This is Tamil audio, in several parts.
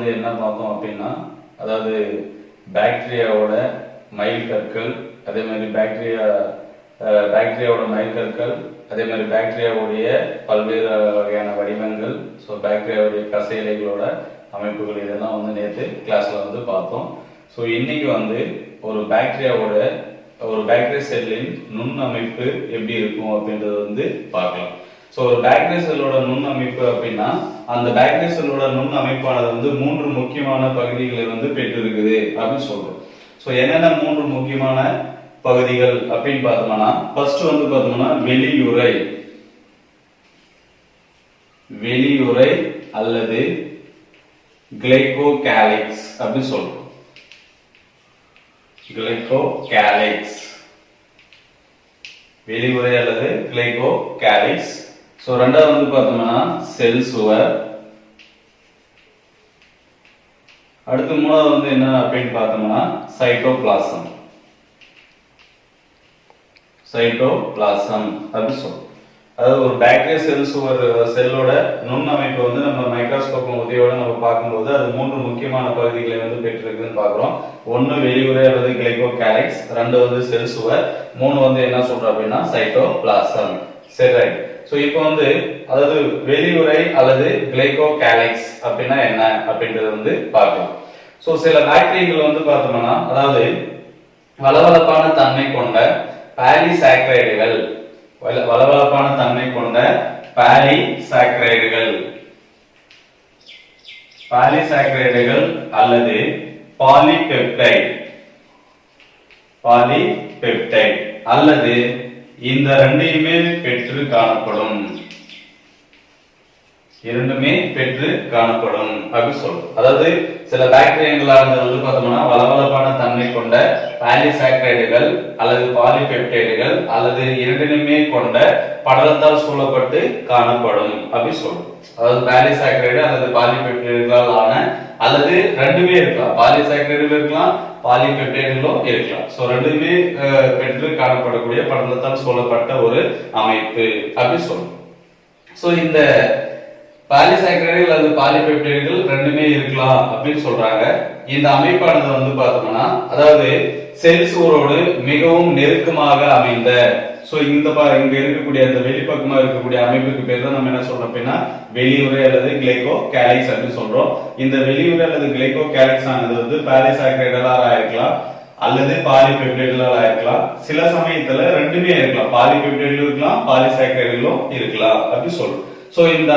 வந்து என்ன பார்த்தோம் அப்படின்னா, அதாவது பாக்டீரியாவோட மைல் கற்கள், அதே மாதிரி பாக்டீரியாவோட மைல் கற்கள், அதே மாதிரி பாக்டீரியாவுடைய பல்வேறு வகையான வடிவங்கள், ஸோ பாக்டீரியாவுடைய கசையிலைகளோட அமைப்புகள் இதெல்லாம் வந்து நேற்று கிளாஸ்ல வந்து பார்த்தோம். ஸோ இன்னைக்கு வந்து ஒரு பாக்டீரியா செல்லின் நுண் அமைப்பு எப்படி இருக்கும் அப்படின்றது வந்து பார்க்கலாம். ஸோ ஒரு பாக்டீரியா செல்லோட நுண் அமைப்பு அப்படின்னா, அந்த பாக்டீரியா செல்லோட நுண் அமைப்பானது வந்து 3 முக்கியமான பகுதிகளை வந்து பெற்றிருக்குது அப்படின்னு சொல்றோம். ஸோ என்னென்ன 3 முக்கியமான பகுதிகள் அப்படின்னு பார்த்தோம்னா, ஃபர்ஸ்ட் வந்து பார்த்தோம்னா வெளியுறை அல்லது கிளைகோகாலிக்ஸ் அப்படின்னு சொல்றோம். கிளைகோகாலிக்ஸ், வெளியுறை அல்லது கிளைகோகாலிக்ஸ். ஸோ ரெண்டாவது வந்து பார்த்தோம்னா செல் சுவர். அடுத்து மூணாவது வந்து என்ன அப்படின்னு பார்த்தோம்னா சைட்டோபிளாசம் அப்படின்னு சொல்றோம். அதாவது ஒரு பாக்டீரியா செல்லோட நுண் அமைப்பு வந்து நம்ம மைக்ரோஸ்கோப் உதவியோட நம்ம பார்க்கும்போது அது 3 முக்கியமான பகுதிகளை வந்து பெற்றிருக்குன்னு பார்க்கிறோம். 1 வெளியுறை அல்லது கிளைகோகாலிக்ஸ், 2 வந்து செல் சுவர், 3 வந்து என்ன சொல்றோம் அப்படின்னா சைட்டோபிளாசம். சரி, ரைட். ஸோ இப்போ வந்து அதாவது வெளியுறை அல்லது கிளைகோகாலிக்ஸ் அப்படின்னா என்ன அப்படின்றது வந்து பார்க்கலாம். ஸோ சில பாக்டீரியாக்கள் வந்து பார்த்தோம்னா, அதாவது வளவளப்பான தன்மை கொண்ட பாலிசாக்கரைடுகள், வளவளப்பான தன்மை கொண்ட பாலிசாக்கரைடுகள் அல்லது பாலிபெப்டைட் அல்லது இந்த இரண்டுமே பெற்று காணப்படும் அப்படி சொல்றோம். அதாவது சில பாக்டீரியாக்களாக வந்து பார்த்தோம்னா வளவளப்பான தன்மை கொண்ட பாலிசாக்கரைடுகள் அல்லது பாலிபெப்டைடுகள் அல்லது இரண்டுமே கொண்ட படலத்தால் சூழப்பட்டு காணப்படும் அப்படி சொல்றோம். அதாவது பாலிசாக்கரைடு அல்லது பாலிபெப்டைடுகளால் ஆன, அல்லது ரெண்டுமே இருக்கலாம், பாலிசாக்கரைடுகள் இருக்கலாம், பாலிபெப்டைடுகளும் இருக்கலாம். சோ ரெண்டுமே பெற்று காணப்படக்கூடிய படலத்தால் சூழப்பட்ட ஒரு அமைப்பு அப்படி சொல்றோம். சோ இந்த பாலிசாக்கரைடுகள் அல்லது பாலிபெப்டைடுகள் ரெண்டுமே இருக்கலாம் அப்படின்னு சொல்றாங்க. இந்த அமைப்பானது வந்து பார்த்தோம்னா, அதாவது செல் சுவரோடு மிகவும் நெருக்கமாக அமைந்த, சோ இங்க இருக்கக்கூடிய அந்த வெளிப்பக்கமா இருக்கக்கூடிய அமைப்புக்கு பேர் தான் நம்ம என்ன சொல்றோம் அப்படின்னா வெளியுறை அல்லது கிளைகோகாலிக்ஸ் அப்படின்னு சொல்றோம். இந்த வெளியுறை அல்லது கிளைகோகாலிக்ஸ் ஆனது வந்து பாலிசாக்கரைடுகளாக இருக்கலாம் அல்லது பாலிபெப்டைடுகளாக இருக்கலாம். சில சமயத்துல ரெண்டுமே இருக்கலாம், பாலிபெப்டைடுகளும் இருக்கலாம், பாலிசாக்கரைடுகளும் இருக்கலாம் அப்படி சொல்றோம். சோ இந்த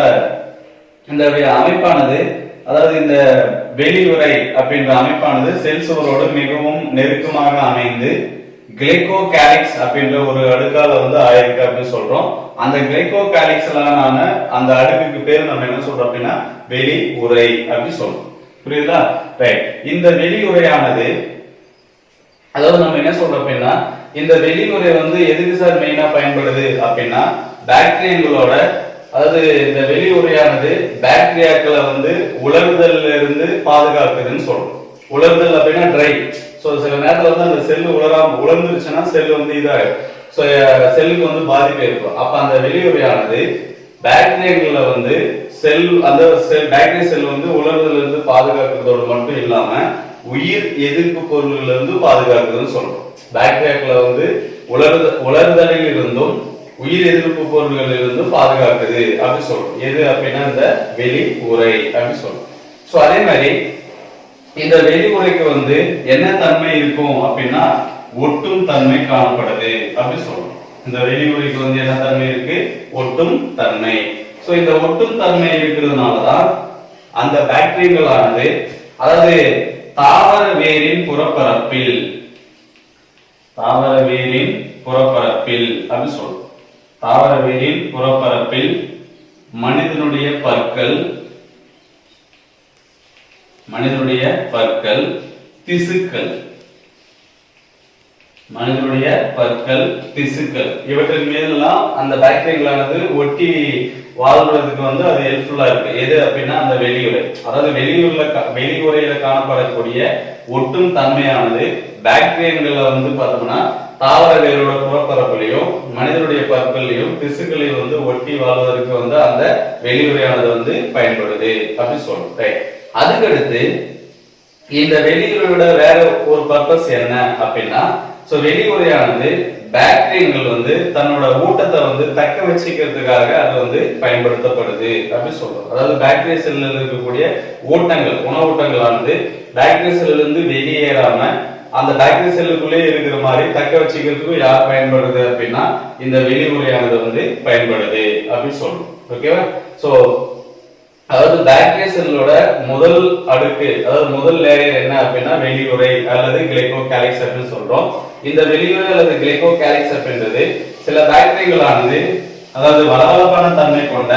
அமைப்பானது, அதாவது இந்த வெளியுறை அப்படின்ற அமைப்பானது செல் சுவரோடு மிகவும் நெருக்கமாக அமைந்து கிளைகோகாலிக்ஸ் அப்படின்ற ஒரு அடுக்கால வந்து ஆயிருக்கு அப்படின்னு சொல்றோம். அந்த கிளைகோகாலிக்ஸ்லான அந்த அடுக்குக்கு பேர் நம்ம என்ன சொல்றோம் அப்படின்னா வெளியுறை அப்படி சொல்றோம். புரியுதா? ரைட். இந்த வெளியுறையானது, அதாவது நம்ம என்ன சொல்றோம் அப்படின்னா இந்த வெளியுறை வந்து எதுக்கு சார் மெயினா பயன்படுது அப்படின்னா பாக்டீரியாக்களோட, அதாவது இந்த வெளியுறையானது பாக்டீரியாக்களை வந்து உலர்தல்ல இருந்து பாதுகாக்குதுன்னு சொல்றோம். உலர்தல் அப்படின்னா ட்ரை. சோ சில நேரத்துல வந்து அந்த செல் உலர்ந்துருச்சுன்னா செல் வந்து இதாயிடும், சோ செல்லுக்கு வந்து பாதிப்பு ஏற்படும். அப்ப அந்த வெளியுறையானது பாக்டீரியாக்களை வந்து பாக்டீரியா செல் வந்து உலர்தல்ல இருந்து பாதுகாக்கிறதோடு மட்டும் இல்லாம உயிர் எதிர்ப்பு பொருள்கள்ல இருந்து பாதுகாக்குதுன்னு சொல்றோம். பாக்டீரியாக்களை வந்து உலர்தலில் இருந்தும் உயிர் எதிர்ப்பு பொருள்களில் இருந்து பாதுகாக்குது அப்படி சொல்றோம். எது அப்படின்னா இந்த வெளியுறை அப்படி சொல்றோம். சோ அதே மாதிரி இந்த வெளியுறைக்கு வந்து என்ன தன்மை இருக்கும் அப்படின்னா ஒட்டும் தன்மை காணப்படுது அப்படி சொல்றோம். இந்த வெளியுறைக்கு வந்து என்ன தன்மை இருக்கு? ஒட்டும் தன்மை. சோ இந்த ஒட்டும் தன்மை இருக்கிறதுனாலதான் அந்த பாக்டீரியாக்களானது, அதாவது தாவர வேரின் புறப்பரப்பில் அப்படி சொல்றோம். தாவர வேரின் புறப்பரப்பில் மனிதனுடைய பற்கள், திசுக்கள் இவற்றின் மீதெல்லாம் அந்த பாக்டீரியாக்களானது ஒட்டி வாழ்றதுக்கு வந்து அது ஹெல்ப்ஃபுல்லா இருக்கு. எது அப்படின்னா அந்த வெளியுறை. அதாவது வெளியுறையில காணப்படக்கூடிய ஒட்டும் தன்மையானது பாக்டீரியாக்களை வந்து பார்த்தோம்னா தாவர வேரோட புறப்பரப்புலையும் மனிதனுடைய பற்களையும் திசுக்களையும் வந்து ஒட்டி வாழ்வதற்கு வந்து அந்த வெளியுறையானது வந்து பயன்படுது அப்படி சொல்றோம். அதுக்கடுத்து இந்த வெளியுறையோட வேற ஒரு பர்பஸ் என்ன அப்படின்னா, சோ வெளியுறையானது பாக்டீரியங்கள் வந்து தன்னோட ஊட்டத்தை வந்து தக்க வச்சுக்கிறதுக்காக அது வந்து பயன்படுத்தப்படுது அப்படின்னு சொல்றோம். அதாவது பாக்டீரியா செல்லில் இருக்கக்கூடிய ஊட்டங்கள், உணவூட்டங்களானது பாக்டீரியா செல்லில் இருந்து வெளியேறாம அந்த பாக்டீரியா செல்லுக்குள்ளே இருக்கிற மாதிரி தக்க வச்சுக்கிறதுக்கு யார் பயன்படுது அப்படின்னா இந்த வெளியுறையானது வந்து பயன்படுது அப்படின்னு சொல்றோம். ஓகேவா? சோ அதாவது பாக்டீரியா செல்லோட முதல் அடுக்கு, அதாவது முதல் லேயர் என்ன அப்படின்னா வெளியுறை அல்லது கிளைகோகாலிக்ஸ் அப்படின்னு சொல்றோம். இந்த வெளியுறை அல்லது கிளைகோகாலிக்ஸ் அப்படின்றது சில பாக்டீரியாக்களானது அதாவது வளவளப்பான தன்மை கொண்ட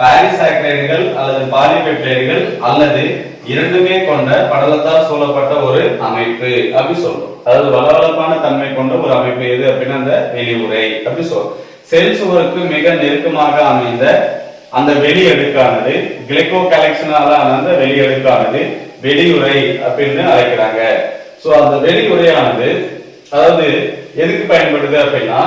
பாலிசாக்கரைடுகள் அல்லது பாலிபெப்டைடுகள் அல்லது இரண்டுமே கொண்ட படலத்தால் சூழப்பட்ட ஒரு அமைப்பு அப்படி சொல்றோம். அதாவது வளவளப்பான தன்மை கொண்ட ஒரு அமைப்பு எது அப்படின்னா அந்த வெளியுறை அப்படி சொல்றோம். செல் சுவருக்கு மிக நெருக்கமாக அமைந்த அந்த வெளி அடுக்கானது கிளைகோகாலிக்ஸ்னால அந்த வெளி அடுக்கானது வெளியுறை அப்படின்னு அழைக்கிறாங்க. சோ அந்த வெளியுறையானது அதாவது எதுக்கு பயன்படுது அப்படின்னா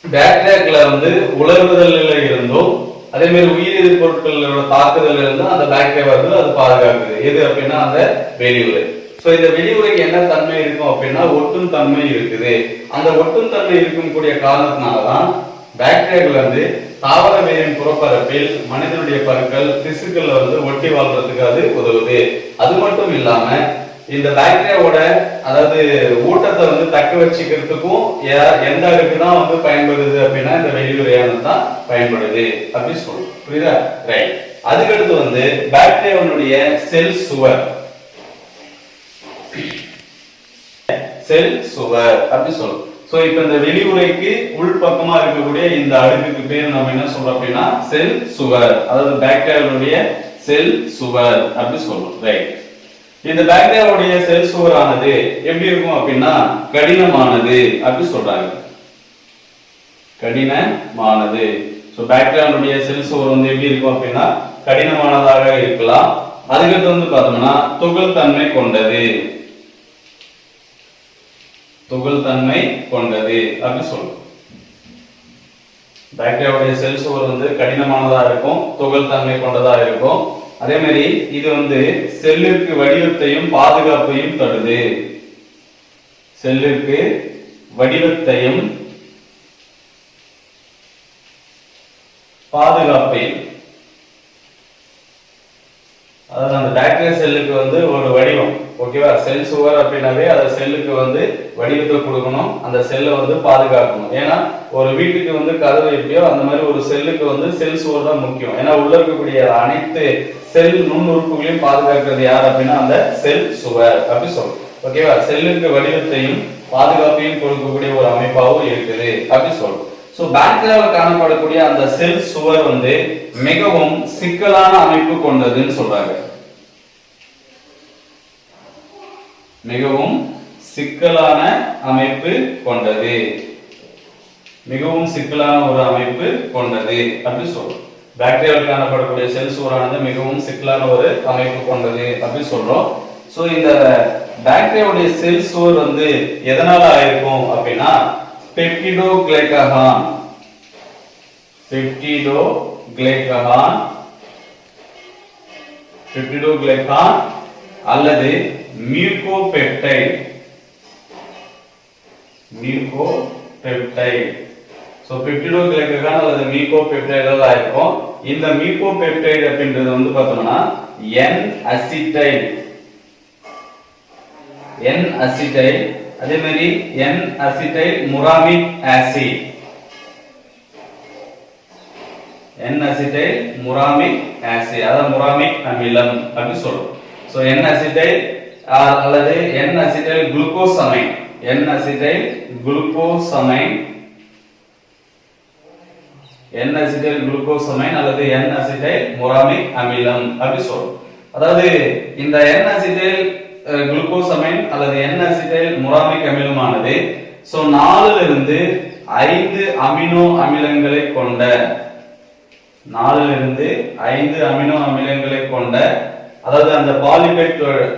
பாக்டீரியாக்களை வந்து உலர்வுதல்ல இருந்தும் அதே மாதிரி உயிரி பொருட்களோட தாக்குதல் இருந்தும் அந்த பாக்டீரியா வந்து அது பாதுகாக்குது. எது அப்படின்னா அந்த வெளியுறை. சோ இந்த வெளியுறைக்கு என்ன தன்மை இருக்கும் அப்படின்னா ஒட்டும் தன்மை இருக்குது. அந்த ஒட்டும் தன்மை இருக்கும் கூடிய காரணத்தினாலதான் பாக்டீரியாக்கள் வந்து தாவர வேரின் புறப்பரப்பில் மனிதனுடைய பற்கள் திசுக்கள் வந்து ஒட்டி வாழ்றதுக்கு அது உதவுது. அது மட்டும் இல்லாம இந்த பாக்டீரியாவோட அதாவது ஊட்டத்தை வந்து தக்க வச்சுக்கிறதுக்கும் எந்த அடுக்கு தான் வந்து பயன்படுது அப்படின்னா இந்த வெளியுறையானது தான் பயன்படுது அப்படி சொல்றோம். புரியுதா? ரைட். அதுக்கடுத்து வந்து பாக்டீரியாவுடைய செல் சுவர், செல் சுவர் அப்படி சொல்றோம். சோ இப்ப இந்த வெளியுறைக்கு உள் பக்கமா இருக்கக்கூடிய இந்த அடுக்குக்கு பேர் நம்ம என்ன சொல்றோம் அப்படின்னா செல் சுவர், அதாவது பாக்டீரியாவுடைய செல் சுவர் அப்படி சொல்றோம். ரைட். இந்த பாக்டீரியாவுடைய செல் சுவரானது எப்படி இருக்கும் அப்படின்னா கடினமானது அப்படி சொல்றாங்க. கடினமானது. சோ பாக்டீரியாவுடைய செல் சுவர் வந்து எப்படி இருக்கும் அப்படின்னா கடினமானதாக இருக்கலாம். அதுக்கடுத்து வந்து பார்த்தோம்னா துகள் தன்மை கொண்டது, துகள் தன்மை கொண்டது அப்படி சொல்றோம். பாக்டீரியாவுடைய செல் சுவர் வந்து கடினமானதா இருக்கும், துகள் தன்மை கொண்டதா இருக்கும். அதே மாதிரி இது வந்து செல்லுக்கு வடிவத்தையும் பாதுகாப்பையும் தருது. செல்லுக்கு வடிவத்தையும் பாதுகாப்பையும், அதாவது அந்த பாக்டீரியா செல்லுக்கு வந்து ஒரு வடிவம், ஓகேவா? செல் சுவர் அப்படின்னாவே அந்த செல்லுக்கு வந்து வடிவத்தை கொடுக்கணும், அந்த செல்லை வந்து பாதுகாக்கணும். ஏன்னா ஒரு வீட்டுக்கு வந்து கதவு எப்படியோ அந்த மாதிரி ஒரு செல்லுக்கு வந்து செல் சுவர் தான் முக்கியம். ஏன்னா உள்ள இருக்கக்கூடிய அனைத்து செல் நுண்ணுறுப்புகளையும் பாதுகாக்கிறது யார் அப்படின்னா அந்த செல் சுவர் அப்படி சொல்றோம். ஓகேவா? செல்லுக்கு வடிவத்தையும் பாதுகாப்பையும் கொடுக்கக்கூடிய ஒரு அமைப்பாகவும் இருக்குது அப்படி சொல்றோம். சோ பாக்டீரியாவில் காணப்படக்கூடிய அந்த செல் சுவர் வந்து மிகவும் சிக்கலான அமைப்பு கொண்டதுன்னு சொல்றாங்க. மிகவும் சிக்கலான அமைப்பு கொண்டது, மிகவும் சிக்கலான ஒரு அமைப்பு கொண்டது அப்படி சொல்றோம். பாக்டீரியாவில் காணப்படக்கூடிய செல் சுவரானது மிகவும் சிக்கலான ஒரு அமைப்பு கொண்டது அப்படி சொல்றோம். சோ இந்த பாக்டீரியாவுடைய செல் சுவர் வந்து எதனால ஆயிருக்கும் அப்படின்னா பெப்டிடோகிளைகன், பெப்டிடோகிளைகன், பெப்டிடோகிளைகன் அல்லது மியூகோபெப்டைட், மியூகோபெப்டைட். சோ பெப்டிடோகிளைகன் அல்லது மியூகோபெப்டைடால இருக்கும். இந்த மியூகோபெப்டைட் அப்படின்றது வந்து பார்த்தோம்னா N அசிடைல், N அசிடைல், அதே மாதிரி N acetyl muramic acid, N acetyl muramic acid, அதாவது முராமிக் அமிலம் அப்படி சொல்றோம். சோ N அசிடைல் அல்லது N acetyl glucosamine, N acetyl glucosamine, N acetyl glucosamine அல்லது N அசிடைல் முராமிக் அமிலம் அப்படி சொல்றோம். அதாவது இந்த N அசிடைல் குளுக்கோசமைன் அல்லது N அசிடைல் முராமிக் அமிலமானது சோ 4 இருந்து 5 அமினோ அமிலங்களை கொண்ட, 4 இருந்து 5 அமினோ அமிலங்களை கொண்ட, அதாவது அந்த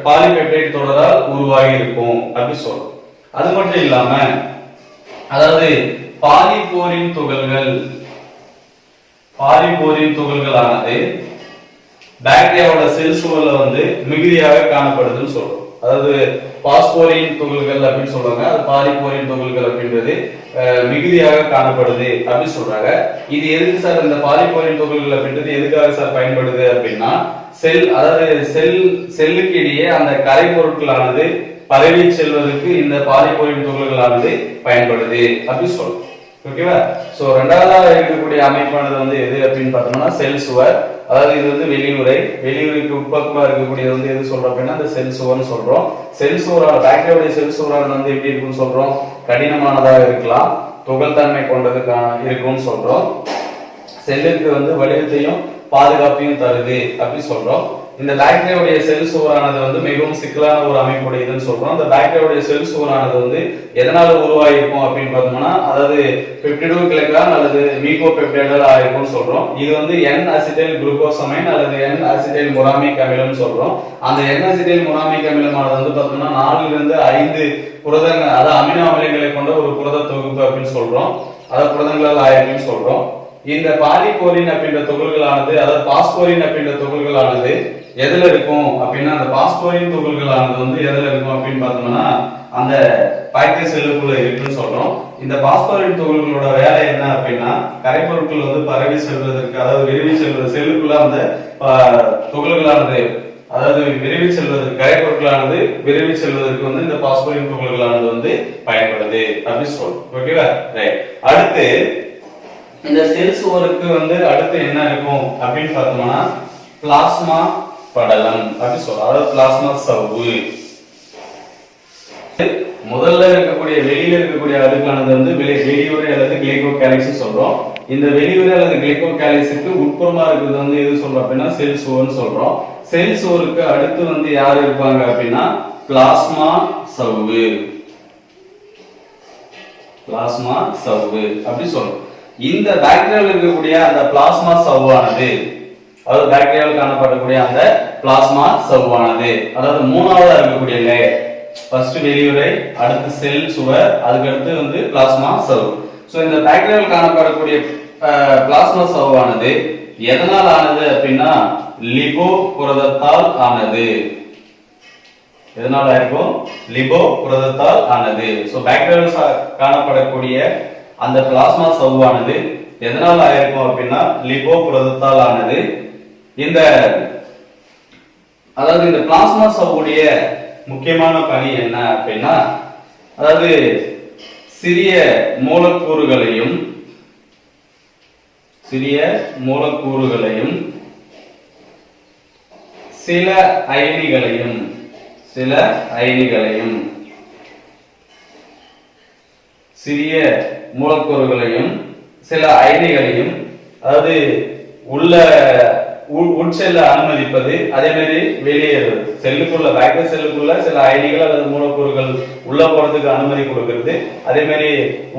பாலிபெப்டைட் தொடரால் உருவாகி இருக்கும் அப்படி சொல்றோம். அது மட்டும் இல்லாம அதாவது பாலிபோரின் துகள்கள், பாலிபோரின் துகள்களானது பாக்டீரியாவோட செல் சுவர்ல வந்து மிகுதியாக காணப்படுதுன்னு சொல்றோம். அதாவது பாஸ்போரின் துகள்கள் அப்படின்னு சொல்றாங்க, அது பாலிபோரின் துகள்கள் அப்படின்றது மிகுதியாக காணப்படுது அப்படின்னு சொல்றாங்க. இது எதுக்கு சார் இந்த பாலிபோரின் துகள்கள் அப்படின்றது எதுக்காக சார் பயன்படுது அப்படின்னா, அதாவது செல்லுக்கு இடையே அந்த கரைபொருட்களானது பரவி செல்வதற்கு இந்த பாலிபோரின் துகள்களானது பயன்படுது அப்படின்னு சொல்றோம். ஓகேவா? சோ இரண்டாவதாக இருக்கக்கூடிய அமைப்பானது வந்து எது அப்படின்னு பார்த்தோம்னா செல் சுவர். அதாவது இது வந்து வெளியுறைக்கு உட்பக்கமா இருக்கக்கூடியது வந்து எது சொல்றோம் அப்படின்னா இந்த செல் சுவர்னு சொல்றோம். செல் சுவரான பாக்டீரியாவுடைய செல் சுவரானது வந்து எப்படி இருக்குன்னு சொல்றோம், கடினமானதாக இருக்கலாம், துகள் தன்மை கொண்டது இருக்கும்னு சொல்றோம். செல்லுக்கு வந்து வடிவத்தையும் பாதுகாப்பையும் தருது அப்படின்னு சொல்றோம். இந்த பாக்டீரியாவுடைய செல் சுவரானது வந்து மிகவும் சிக்கலான ஒரு அமைப்புடையதுன்னு சொல்றோம். இந்த பாக்டீரியாவுடைய செல் சுவரானது வந்து எதனால உருவாயிருக்கும் அப்படின்னு பார்த்தோம்னா, அதாவது பெப்டிடோ கிளைகான் அல்லது மீகோபெப்டைடால் ஆயிருக்கும்னு சொல்றோம். இது வந்து என் அசிடைல் குளுக்கோசமைன் அல்லது என் அசிடைல் முராமிக் அமிலம்னு சொல்றோம். அந்த என் அசிடைல் முராமிக் அமிலமானது வந்து பார்த்தோம்னா 4 இருந்து 5 புரதங்கள், அதாவது அமினோ அமிலங்களை கொண்ட ஒரு புரத தொகுப்பு அப்படின்னு சொல்றோம். அதாவது புரதங்களால் ஆயிருக்குன்னு சொல்றோம். இந்த பாலிபோரின் அப்படின்ற துகள்களானது, அதாவது பாஸ்போரின் அப்படின்ற துகள்களானது எதுல இருக்கும் அப்படின்னா, அந்த பாஸ்போரின் துகள்களானது வந்து எதுல இருக்கும் அப்படின்னு பார்த்தோம்னா அந்த பாக்டீரியா செல்லுக்குள்ள இருக்குன்னு சொல்றோம். இந்த பாஸ்போரின் துகள்களோட வேலை என்ன அப்படின்னா, கரைப்பொருட்கள் வந்து பரவி செல்வதற்கு, அதாவது விரைவி செல்வது, செல்லுக்குள்ள அந்த துகள்களானது, அதாவது விரைவி செல்வதற்கு, கரைப்பொருட்களானது விரைவி செல்வதற்கு வந்து இந்த பாஸ்போரின் துகள்களானது வந்து பயன்படுது அப்படின்னு சொல்றோம். ஓகேவா? ரைட். அடுத்து இந்த செல் சுவருக்கு வந்து அடுத்து என்ன இருக்கும் அப்படின்னு பார்த்தோம்னா பிளாஸ்மா படலம் அப்படி சொல்றோம். அதாவது பிளாஸ்மா சவ்வு. முதல்ல இருக்கக்கூடிய வெளியில இருக்கக்கூடிய அடுக்கானது வந்து வெளியுறை அல்லது கிளைகோகாலிக்ஸ் சொல்றோம். இந்த வெளியுறை அல்லது கிளைகோகாலிக்ஸுக்கு உட்புறமா இருக்கிறது வந்து எது சொல்றோம் அப்படின்னா செல் சுவர்னு சொல்றோம். செல் சுவருக்கு அடுத்து வந்து யார் இருப்பாங்க அப்படின்னா பிளாஸ்மா சவ்வு. பிளாஸ்மா சவ்வு அப்படி சொல்றோம். இந்த பாக்டீரியாவில் இருக்கக்கூடிய அந்த பிளாஸ்மா சவ்வானது, அதாவது பாக்டீரியாவில் காணப்படக்கூடிய அந்த பிளாஸ்மா சவ்வானது, அதாவது மூணாவதா இருக்கக்கூடிய லேயர், ஃபர்ஸ்ட் வெளியுறை, அடுத்து செல் சுவர், அதுக்கு அடுத்து வந்து பிளாஸ்மா சவ். சோ இந்த பாக்டீரியாவில் காணப்படக்கூடிய பிளாஸ்மா சவ்வானது எதனால் ஆனது அப்படின்னா லிபோ புரதத்தால் ஆனது. எதனால இருக்கும்? லிபோ புரதத்தால் ஆனது. சோ பாக்டீரியாவில் காணப்படக்கூடிய அந்த பிளாஸ்மா சவ்வானது எதனால ஆயிருக்கும் அப்படின்னா லிபோ புரதத்தால் ஆனது. அதாவது இந்த பிளாஸ்மா சவ்வுடைய முக்கியமான பணி என்ன அப்படின்னா, அதாவது சிறிய மூலக்கூறுகளையும் சில அயனிகளையும் சிறிய மூலக்கூறுகளையும் சில அயனிகளையும், அதாவது உட்செல்ல அனுமதிப்பது, அதே மாதிரி வெளியேறுவது. செல்லுக்குள்ள பாக்டீரியா செல்லுக்குள்ள சில அயனிகள் அல்லது மூலக்கூறுகள் உள்ள போறதுக்கு அனுமதி கொடுக்கிறது, அதே மாதிரி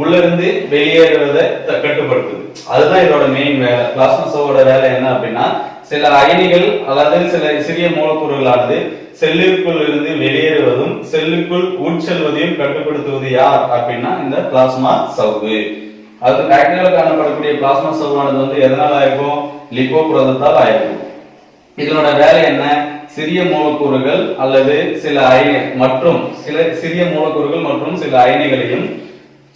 உள்ள இருந்து வெளியேறுவதை கட்டுப்படுத்துது. அதுதான் இதோட மெயின் வேலை. பிளாஸ்மா சவ்வோட வேலை என்ன அப்படின்னா, சில அயனிகள் அல்லது சில சிறிய மூலக்கூறுகளானது செல்லுக்குள் இருந்து வெளியேறுவதும் செல்லுக்குள் உட்செல்வதையும் கட்டுப்படுத்துவது யார் அப்படின்னா இந்த பிளாஸ்மா சவ்வு. அது பாக்டீரியாவில் காணப்படக்கூடிய பிளாஸ்மா சவ்வானது வந்து எதனால ஆயிருக்கும்? லிபோ புரதத்தால் ஆயிருக்கும். இதனோட வேலை என்ன? சிறிய மூலக்கூறுகள் அல்லது சில சிறிய மூலக்கூறுகள் மற்றும் சில அயனிகளையும்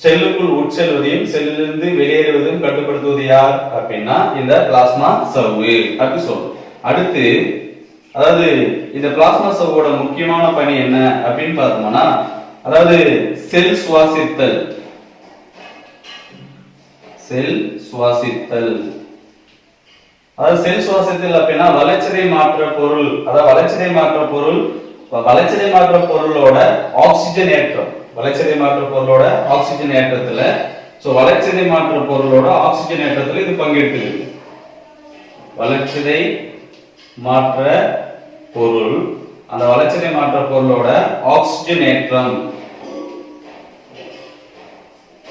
செல்லுக்குள் உட்செல்வதையும் செல்லிலிருந்து வெளியேறுவதையும் கட்டுப்படுத்துவது யார் அப்படின்னா இந்த பிளாஸ்மா சவ்வு அப்படி சொல்றோம். அடுத்து அதாவது இந்த பிளாஸ்மா சவ்வோட முக்கியமான பணி என்ன அப்படின்னு பார்த்தோம்னா, அதாவது செல் சுவாசித்தல். அதாவது செல் சுவாசித்தல் அப்படின்னா வளர்ச்சிதை மாற்ற பொருள், அதாவது வளர்ச்சிதை மாற்ற பொருளோட ஆக்சிஜன் ஏற்றம், வளர்ச்சிதை மாற்ற பொருளோட ஆக்சிஜன் ஏற்றத்துல, சோ வளர்ச்சிதை மாற்ற பொருளோட ஆக்சிஜன் ஏற்றத்துல இது பங்கெடுக்குது. வளர்ச்சிதை மாற்ற பொருள், அந்த வளர்ச்சிதை மாற்ற பொருளோட ஆக்சிஜன் ஏற்றம்,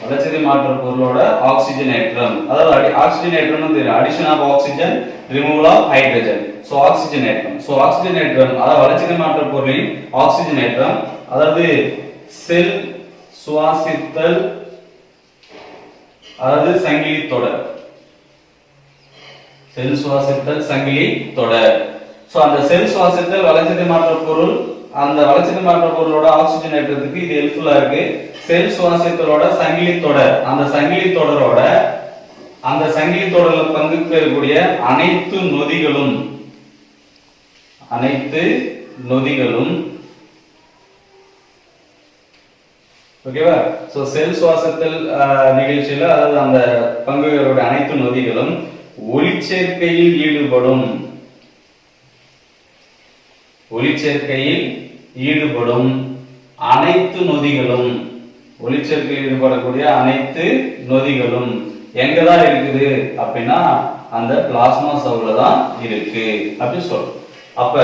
வளர்ச்சிதை மாற்ற பொருளோட ஆக்சிஜன் ஏற்றம், அதாவது ஆக்சிஜன் ஏற்றம்னு தெரியும், addition of oxygen, removal of hydrogen. So oxygen ஏற்றம். சோ ஆக்சிஜன் ஏற்றம், அதாவது வளர்ச்சிதை மாற்ற பொருளின் ஆக்சிஜன் ஏற்றம், அதாவது செல் சுவாசித்தல், அதாவது சங்கிலி தொடர். செல் சுவாசித்தல் சங்கிலி தொடர். சோ அந்த செல் சுவாசித்தல் வளர்சிதை மாற்ற பொருள், அந்த வளர்சிதை மாற்ற பொருளோட ஆக்சிஜன் ஏற்றத்துக்கு இது ஹெல்ப்ஃபுல்லா இருக்கு. செல் சுவாசித்தலோட சங்கிலி தொடர், அந்த சங்கிலி தொடர்ல பங்கு பெறக்கூடிய அனைத்து நொதிகளும் ஓகேவா. சோ செல் சுவாசத்தில் நிகழ்ச்சியில அதாவது அந்த பங்குகளுடைய அனைத்து நொதிகளும் ஒளிச்சேர்க்கையில் ஈடுபடும் அனைத்து நொதிகளும், ஒளிச்சேர்க்கையில் ஈடுபடக்கூடிய அனைத்து நொதிகளும் எங்கதான் இருக்குது அப்படின்னா அந்த பிளாஸ்மா சவ்வுல தான் இருக்கு அப்படி சொல்றோம். அப்ப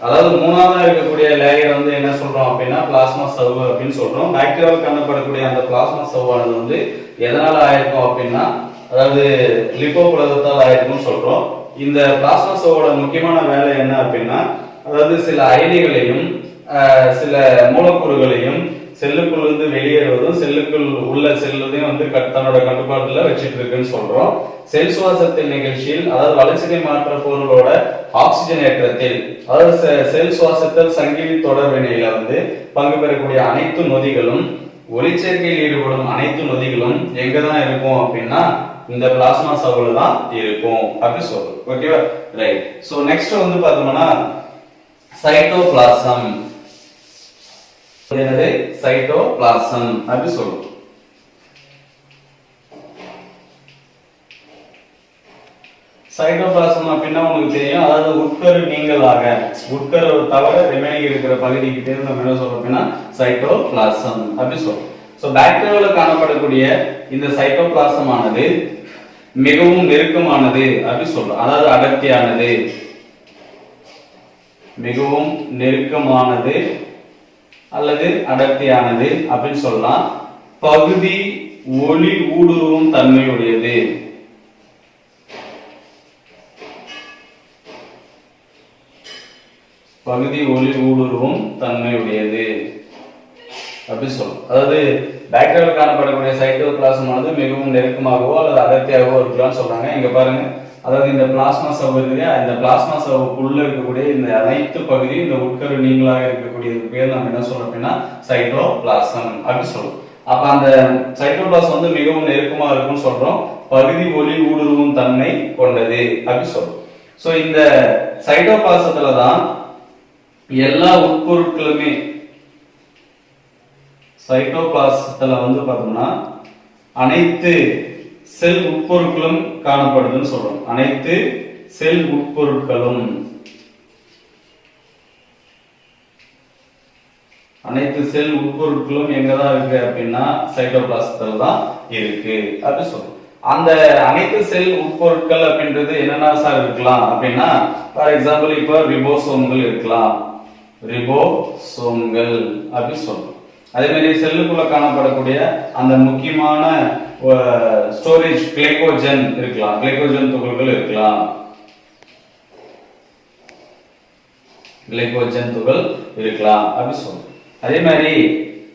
அதாவது மூணாவதா இருக்கக்கூடிய லேயர் வந்து என்ன சொல்றோம் அப்படின்னா பிளாஸ்மா சவ்வு அப்படின்னு சொல்றோம். பாக்டீரியாவில் காணப்படக்கூடிய அந்த பிளாஸ்மா சவ்வானது வந்து எதனால ஆயிருக்கும் அப்படின்னா அதாவது லிப்போபுரதத்தால் ஆயிருக்கும்னு சொல்றோம். இந்த பிளாஸ்மா சவ்வோட முக்கியமான வேலை என்ன அப்படின்னா அதாவது சில அயனிகளையும் சில மூலக்கூறுகளையும் செல்லுக்குள் இருந்து வெளியேறுவதும் செல்லுக்குள் உள்ள செல்லுதையும் வந்து தன்னோட கட்டுப்பாட்டுல வச்சிட்டு இருக்குன்னு சொல்றோம். செல் சுவாசத்தில் நிகழ்ச்சியில் அதாவது வளர்சிதை மாற்ற பொருளோட ஆக்சிஜன் ஏற்றத்தில் அதாவது செல் சுவாசத்தில் சங்கிலி தொடர் வினையில வந்து பங்கு பெறக்கூடிய அனைத்து நொதிகளும் ஒளிச்சேர்க்கையில் ஈடுபடும் அனைத்து நொதிகளும் எங்கதான் இருக்கும் அப்படின்னா இந்த பிளாஸ்மா சவ்வுல தான் இருக்கும் அப்படி சொல்றோம். ஓகேவா, ரைட். சோ நெக்ஸ்ட் வந்து பார்த்தோம்னா சைட்டோபிளாசம். என்னது? சைட்டோபிளாசம் அப்படி சொல்றோம். சைட்டோபிளாசம் அப்படின்னா உங்களுக்கு தெரியும், அதாவது உட்கரு நீங்களாக உட்கரு தவிர ரிமைனிங் இருக்கிற பகுதிக்கு பேர் நம்ம என்ன சொல்றோம் அப்படின்னா சைட்டோபிளாசம் அப்படி சொல்றோம். சோ பாக்டீரியாவில் காணப்படக்கூடிய இந்த சைட்டோபிளாசம் ஆனது மிகவும் நெருக்கமானது அப்படி சொல்றோம். அதாவது அடர்த்தியானது, மிகவும் நெருக்கமானது அல்லது அடர்த்தியானது அப்படின்னு சொல்லலாம். பகுதி ஒளி ஊடுருவும் தன்மையுடையது, பகுதி ஒளி ஊடுருவும் தன்மையுடையது அப்படி சொல்லும். அதாவது பாக்டீரியாவில் காணப்படக்கூடிய சைட்டோபிளாசமானது மிகவும் நெருக்கமாகவோ அல்லது அடர்த்தியாகவோ இருக்கலாம்னு சொல்றாங்க. இங்க பாருங்க, அதாவது இந்த பிளாஸ்மா சவ்வு இருக்கு, இந்த பிளாஸ்மா சவ்வுக்குள்ள இருக்கக்கூடிய இந்த அனைத்து பகுதி இந்த உட்கரு நீங்களாக இருக்கக்கூடிய பேர் நம்ம என்ன சொல்றோம் அப்படின்னா சைட்டோபிளாசம் அப்படி சொல்றோம். அப்ப அந்த சைட்டோபிளாசம் வந்து மிகவும் நெருக்கமா இருக்கும்னு சொல்றோம். பகுதி ஒளி ஊடுருவும் தன்மை கொண்டது அப்படி சொல்றோம். சோ இந்த சைட்டோபிளாசத்துல தான் எல்லா உட்பொருட்களுமே, சைட்டோபிளாசத்துல வந்து பார்த்தோம்னா அனைத்து செல் உட்பொருட்களும் காணப்படுதுன்னு சொல்றோம். அனைத்து செல் உட்பொருட்களும், அனைத்து செல் உட்பொருட்களும் எங்கதான் இருக்கு அப்படின்னா சைட்டோபிளாசத்துல தான் இருக்கு அப்படி சொல்றோம். அந்த அனைத்து செல் உட்பொருட்கள் அப்படின்றது என்னென்ன சார் இருக்கலாம் அப்படின்னா ஃபார் எக்ஸாம்பிள் இப்போ ரிபோசோம்கள் இருக்கலாம், ரிபோசோம்கள் அப்படி சொல்றோம். அதே மாதிரி செல்லுக்குள்ள காணப்படக்கூடிய அந்த முக்கியமான ஸ்டோரேஜ் கிளைகோஜன் இருக்கலாம், கிளைகோஜன் துகள்கள் இருக்கலாம், கிளைகோஜன் துகள் இருக்கலாம் அப்படி சொல்றோம். அதே மாதிரி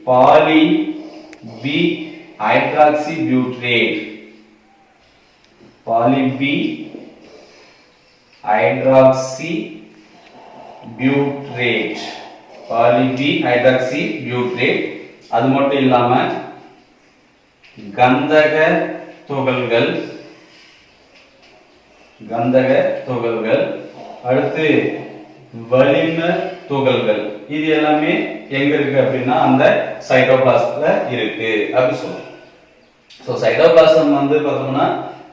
poly B hydroxy butyrate, poly B hydroxy butyrate, poly B hydroxy butyrate. அது மட்டும் இல்லாம கந்தக துகள்கள், கந்தக துகள்கள், அடுத்து வளிம துகள்கள், இது எல்லாமே எங்க இருக்கு அப்படின்னா அந்த சைட்டோபிளாசத்துல இருக்கு அப்படி சொல்றோம். சோ சைட்டோபிளாசம் வந்து பார்த்தோம்னா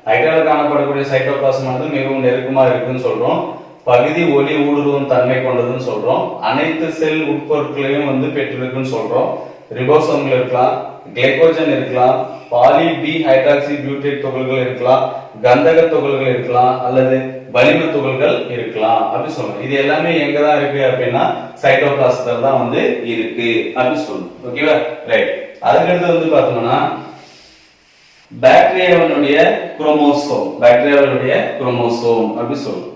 ஹைட்ரால காணப்படக்கூடிய சைட்டோபிளாசம் வந்து மிகவும் நெருக்கமா இருக்குன்னு சொல்றோம். பகுதி ஒளி ஊடுருவும் தன்மை கொண்டதுன்னு சொல்றோம். அனைத்து செல் உட்பொருட்களையும் வந்து பெற்றிருக்குன்னு சொல்றோம். ரிபோசோம்கள் இருக்கலாம், கிளைகோஜன் இருக்கலாம், பாலி பி ஹைட்ராக்சி பியூட்டேட் துகள்கள் இருக்கலாம், கந்தக துகள்கள் இருக்கலாம், அல்லது வளிம துகள்கள் இருக்கலாம் அப்படி சொல்றோம். இது எல்லாமே எங்கதான் இருக்கு அப்படின்னா சைட்டோபிளாசத்துல தான் வந்து இருக்கு அப்படி சொல்றோம். ஓகேவா, ரைட். அதுக்கடுத்து வந்து பார்த்தோம்னா பாக்டீரியாவினுடைய குரோமோசோம், பாக்டீரியாவினுடைய குரோமோசோம் அப்படி சொல்றோம்.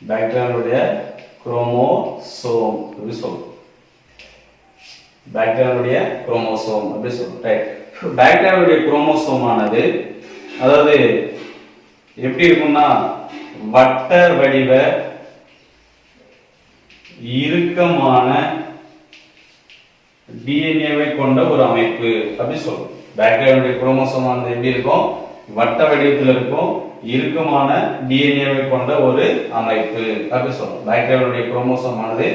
பாக்டீரியாவுடைய குரோமோசோம் அப்படி சொல்றோம். பாக்டீரியாவுடைய குரோமோசோம் அப்படி சொல்றோம். ரைட். பாக்டீரியாவுடைய குரோமோசோம் ஆனது அதாவது எப்படி இருக்கும்னா வட்ட வடிவ இறுக்கமான டிஎன்ஏவை கொண்ட ஒரு அமைப்பு அப்படி சொல்லும். பாக்டீரியாவுடைய குரோமோசோம் ஆனது எப்படி இருக்கும்? வட்ட வடிவத்தில் இருக்கும், இறுக்கமான டிஎன்ஏவை கொண்ட ஒரு அமைப்பு அப்படி சொல்லும். பாக்டீரியாவுடைய குரோமோசோம் ஆனது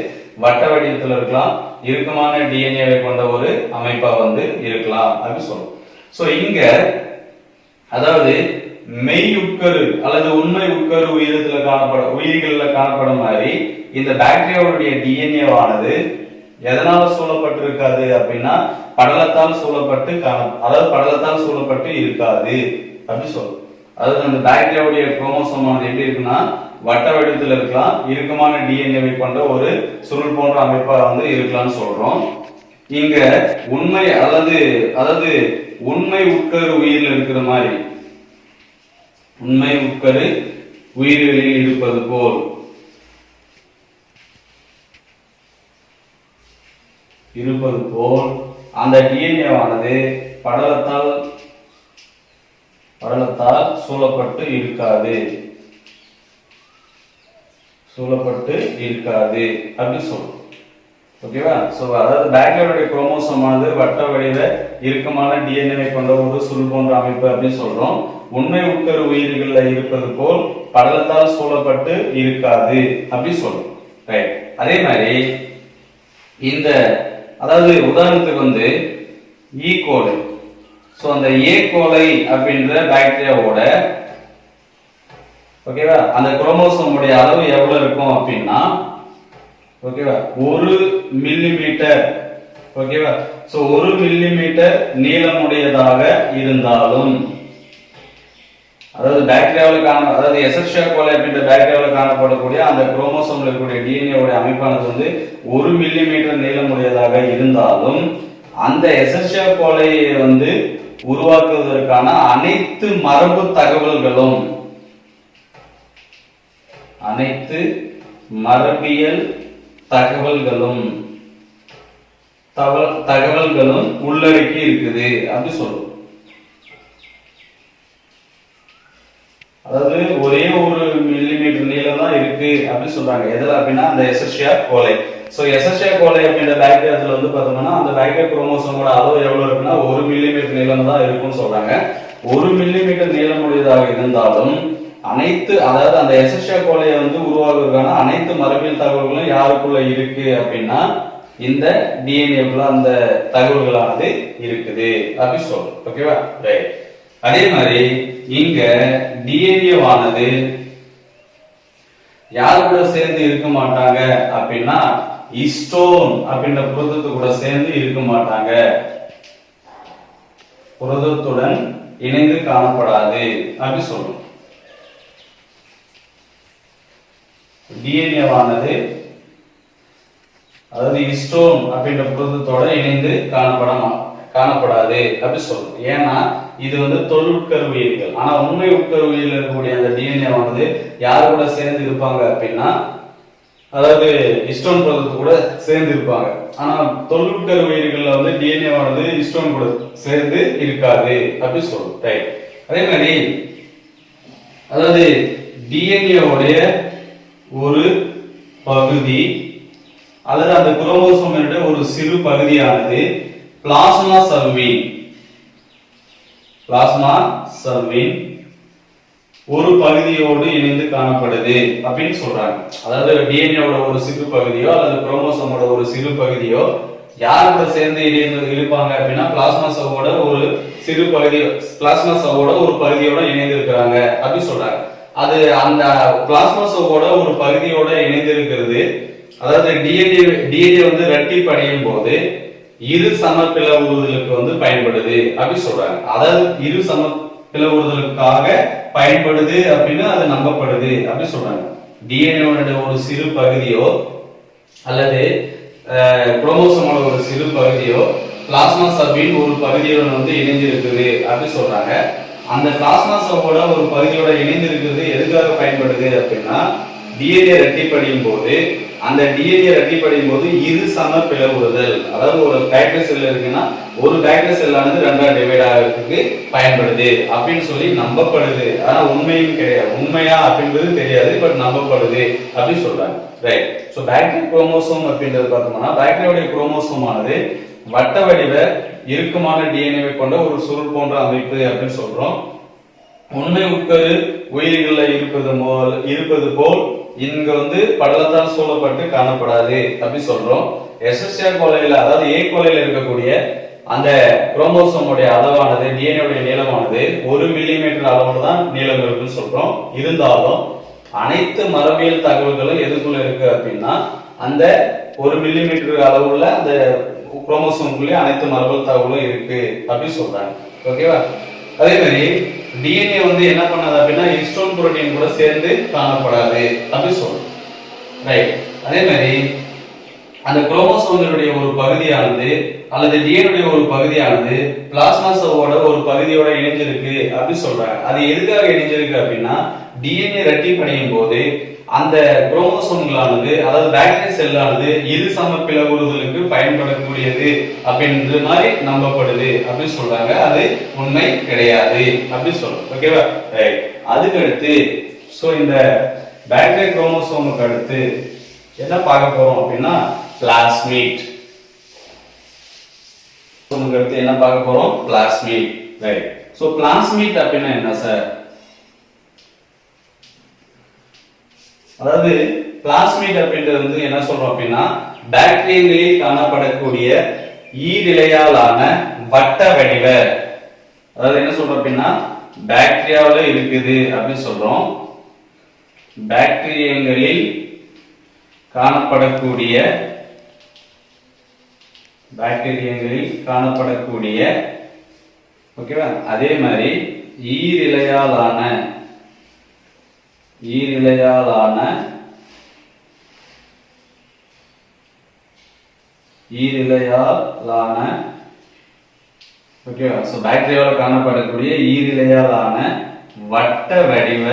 வட்ட வடிவத்தில் இருக்கலாம், இறுக்கமான டிஎன்ஏவை கொண்ட ஒரு அமைப்பா இருக்கலாம் அப்படி சொல்லும். சோ இங்க அதாவது மெய் உட்கரு அல்லது உண்மை உட்கரு உயிரிகளில் காணப்படும் மாதிரி இந்த பாக்டீரியாவுடைய டிஎன்ஏவானது எதனால சூழப்பட்டிருக்காது அப்படின்னா படலத்தால் சூழப்பட்டு அதாவது படலத்தால் சூழப்பட்டு இருக்காது அப்படி சொல்லும். அதாவது அந்த பாக்டீரியாவுடைய குரோமோசோம் ஆனது எப்படி இருக்குன்னா வட்ட வடிவத்தில் இருக்கலாம், இறுக்கமான டிஎன்ஏவை கொண்ட ஒரு சுருள் போன்ற அமைப்பா இருக்கலாம்னு சொல்றோம். இங்க உண்மை அதாவது உண்மை உட்கரு உயிரில் இருக்கிற மாதிரி உண்மை உட்கரு உயிர்களில் இருப்பது போல் அந்த டிஎன்ஏவானது படலத்தால் சூழப்பட்டு இருக்காது அப்படி சொல்லும். ஓகேவா? சோ அதாவது பாக்டீரியாவுடைய குரோமோசோம் ஆனது வட்ட வடிவ இறுக்கமான டிஎன்ஏ கொண்ட ஒரு சுருள் போன்ற அமைப்பு அப்படின்னு சொல்றோம். உண்மை உட்கரு உயிரிகளில் இருப்பது போல் படலத்தால் சூழப்பட்டு இருக்காது அப்படி சொல்லும். ரைட். அதே மாதிரி இந்த அதாவது உதாரணத்துக்கு ஈ கோலை. சோ அந்த ஏ கோலை அப்படின்ற பாக்டீரியாவோட ஓகேவா அந்த குரோமோசோமுடைய அளவு எவ்வளவு இருக்கும் அப்படின்னா ஓகேவா 1 மில்லிமீட்டர். ஓகேவா? சோ 1 மில்லிமீட்டர் நீளமுடையதாக இருந்தாலும் அதாவது பாக்டீரியாவில் அதாவது எசெர்சியா கோலை அப்படின்ற பாக்டீரியாவில் காணப்படக்கூடிய அந்த குரோமோசோம்ல இருக்கக்கூடிய டிஎன்ஏ அமைப்பானது 1 மில்லிமீட்டர் நீளமுடையதாக இருந்தாலும் அந்த எசெர்சியா கோலையை உருவாக்குவதற்கான அனைத்து மரபு தகவல்களும் அனைத்து மரபியல் தகவல்களும் உள்ளடக்கி இருக்குது அப்படி சொல்லுவோம். அதாவது ஒரே 1 மில்லிமீட்டர் நீளம் தான் இருக்கு அப்படின்னு சொல்றாங்க. எதுல அப்படின்னா அந்த எசெர்சியா கோலை. சோ எசெர்சியா கோலை அப்படின்ற பாக்டீரியாத்துல பார்த்தோம்னா அந்த பாக்டீரியா குரோமோசோமோட அளவு எவ்வளவு இருக்குன்னா 1 மில்லிமீட்டர் நீளம் தான் இருக்கும்னு சொல்றாங்க. 1 மில்லிமீட்டர் நீளமுடையதாக இருந்தாலும் அதாவது அந்த எசெர்சியா கோலையை உருவாக்குவதற்கான அனைத்து மரபியல் தகவல்களும் யாருக்குள்ள இருக்கு அப்படின்னா இந்த டிஎன்ஏக்குள்ள அந்த தகவல்களானது இருக்குது அப்படி சொல்றோம். ஓகேவா? ரைட். அதே மாதிரி இங்க டிஎன்ஏவானது யாரு கூட சேர்ந்து இருக்க மாட்டாங்க அப்படின்னா ஹிஸ்டோன் அப்படின்ற புரதத்து கூட சேர்ந்து இருக்க மாட்டாங்க, புரதத்துடன் இணைந்து காணப்படாது அப்படி சொல்றோம். டிஎன்ஏவானது அதாவது ஹிஸ்டோன் அப்படின்ற புரதத்தோட இணைந்து காணப்படாது அப்படி சொல்றோம். ஏன்னா இது தொல்லுட்கரு உயிர்கள். ஆனா உண்மை உட்கரு உயிரில் இருக்கக்கூடிய அந்த டிஎன்ஏவானது யாரு கூட சேர்ந்து இருப்பாங்க அப்படின்னா அதாவது ஹிஸ்டோன் புரதத்து கூட சேர்ந்து இருப்பாங்க. ஆனா தொல்லுட்கரு உயிர்கள்ல டிஎன்ஏவானது ஹிஸ்டோன் கூட சேர்ந்து இருக்காது அப்படி சொல்றோம். ரைட். அதே மாதிரி அதாவது டிஎன்ஏ உடைய ஒரு பகுதி அல்லது அந்த குரோமோசோம் ஒரு சிறு பகுதியானது பிளாஸ்மா சவ்வின் ஒரு பகுதியோடு இணைந்து காணப்படுது அப்படின்னு சொல்றாங்க. அதாவது டிஎன்ஏவோட ஒரு சிறு பகுதியோ அல்லது குரோமோசோமோட ஒரு சிறு பகுதியோ யாரோட சேர்ந்து இருப்பாங்க அப்படின்னா பிளாஸ்மா சவ்வோட ஒரு சிறு பகுதி, பிளாஸ்மா சவ்வோட ஒரு பகுதியோட இணைந்து இருக்கிறாங்க அப்படின்னு சொல்றாங்க. அது அந்த பிளாஸ்மா சவ்வோட ஒரு பகுதியோட இணைந்து இருக்கிறது. அதாவது டிஎன்ஏ ரெட்டிப்பு அடையும் போது இரு சம பிளவுறுதலுக்கு பயன்படுது அப்படின்னு சொல்றாங்க. அதாவது இரு சம பிளவுறுதலுக்காக பயன்படுது அப்படின்னு அது நம்பப்படுது அப்படின்னு சொல்றாங்க. டிஎன்ஏ ஒரு சிறு பகுதியோ அல்லது குரோமோசோமோட ஒரு சிறு பகுதியோ பிளாஸ்மா சவ்வின் ஒரு பகுதியோட இணைந்து இருக்குது அப்படின்னு சொல்றாங்க. அந்த பிளாஸ்மா சவ்வோட ஒரு பகுதியோட இணைந்து இருக்கிறது எதுக்காக பயன்படுது அப்படின்னா டிஎன்ஏ ரெட்டிப்படையும் போது அந்த டிஎன்ஏ ரெட்டிப்படையும் போது இரு சம பிளவுறுதல், அதாவது ஒரு பேக்டரி செல் இருக்குன்னா ஒரு பேக்டரி செல்லானது ரெண்டா டிவைட் ஆகிறதுக்கு பயன்படுது அப்படின்னு சொல்லி நம்பப்படுது. ஆனா உண்மையும் கிடையாது, உண்மையா அப்படின்றது தெரியாது, பட் நம்பப்படுது அப்படின்னு சொல்றாங்க. ரைட். ஸோ பாக்டீரியா குரோமோசோம் அப்படின்றது பார்த்தோம்னா பாக்டீரியாவுடைய குரோமோசோம் ஆனது வட்ட வடிவ இறுக்கமான டிஎன்ஏவை கொண்ட ஒரு சுருள் போன்ற அமைப்பு அப்படின்னு சொல்றோம். உண்மை உட்கரு உயிரிகள்ல இருப்பது போல் இங்க படலத்தால் சூழப்பட்டு காணப்படாது அப்படி சொல்றோம். எஸ்எஸ்ஆர் கோலையில, அதாவது ஏ கோலையில இருக்கக்கூடிய அந்த குரோமோசோமுடைய அளவானது, டிஎன்ஏ நீளமானது 1 மில்லிமீட்டர் அளவோடு தான் நீளம் இருக்குன்னு சொல்றோம். இருந்தாலும் அனைத்து மரபியல் தகவல்களும் எதுக்குள்ள இருக்கு அப்படின்னா அந்த 1 மில்லிமீட்டர் அளவுள்ள அந்த குரோமோசோம்குள்ளே அனைத்து மரபணு தகவலும் இருக்கு அப்படின்னு சொல்றாங்க. ஓகேவா? அதே மாதிரி டிஎன்ஏ என்ன பண்ணாது அப்படின்னா ஹிஸ்டோன் புரோட்டீன் கூட சேர்ந்து காணப்படாது அப்படி சொல்றோம். ரைட். அதே மாதிரி அந்த குரோமோசோம்களுடைய ஒரு பகுதியானது அல்லது டிஎன்ஏ ஒரு பகுதியானது பிளாஸ்மா சவ்வோட ஒரு பகுதியோட இணைஞ்சிருக்கு அப்படி சொல்றாங்க. அது எதுக்காக இணைஞ்சிருக்கு அப்படின்னா டிஎன்ஏ ரெட்டிப்படையும் போது அந்த குரோமோசோம்களானது, அதாவது பாக்டீரியா செல்லானது இரு சம பிளவுறுதலுக்கு பயன்படக்கூடியது அப்படின்ற மாதிரி நம்பப்படுது அப்படின்னு சொல்றாங்க. அது உண்மை கிடையாது அப்படி சொல்றோம். ஓகேவா? அதுக்கு அடுத்து இந்த பாக்டீரியா குரோமோசோமுக்கு அடுத்து என்ன பார்க்க போறோம் அப்படின்னா பிளாஸ்மிட். அடுத்து என்ன பார்க்க போறோம்? பிளாஸ்மிட். ரைட். சோ பிளாஸ்மிட் அப்படின்னா என்ன சார்? அதாவது பிளாஸ்மிட் அப்படின்றது என்ன சொல்றோம் அப்படின்னா பாக்டீரியாக்களில் காணப்படக்கூடிய ஈரிழையாலான வட்ட வடிவ, அதாவது என்ன சொல்றோம் அப்படின்னா பாக்டீரியாவில் இருக்குது அப்படின்னு சொல்றோம். பாக்டீரியங்களில் காணப்படக்கூடிய ஓகேவா, அதே மாதிரி ஈரிழையாலான ஓகேவா. சோ பாக்டீரியாவில் காணப்படக்கூடிய ஈரிழையாலான வட்ட வடிவ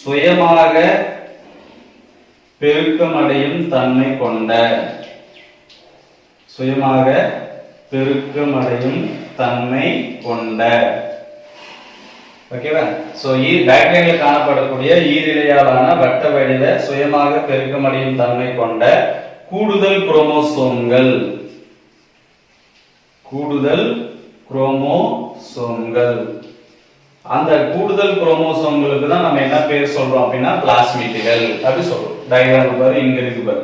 சுயமாக பெருக்கமடையும் தன்மை கொண்ட ஓகேவா. சோ பாக்டீரியாவில் காணப்படக்கூடிய ஈரிழையாலான வட்ட வடிவ சுயமாக பெருக்கமடையும் தன்மை கொண்ட கூடுதல் குரோமோசோம்கள் அந்த கூடுதல் குரோமோசோம்களுக்கு தான் நம்ம என்ன பேர் சொல்றோம் அப்படின்னா பிளாஸ்மிட்டுகள் அப்படி சொல்றோம். டயகிராம் பாரு, இங்க இருக்கு பாரு.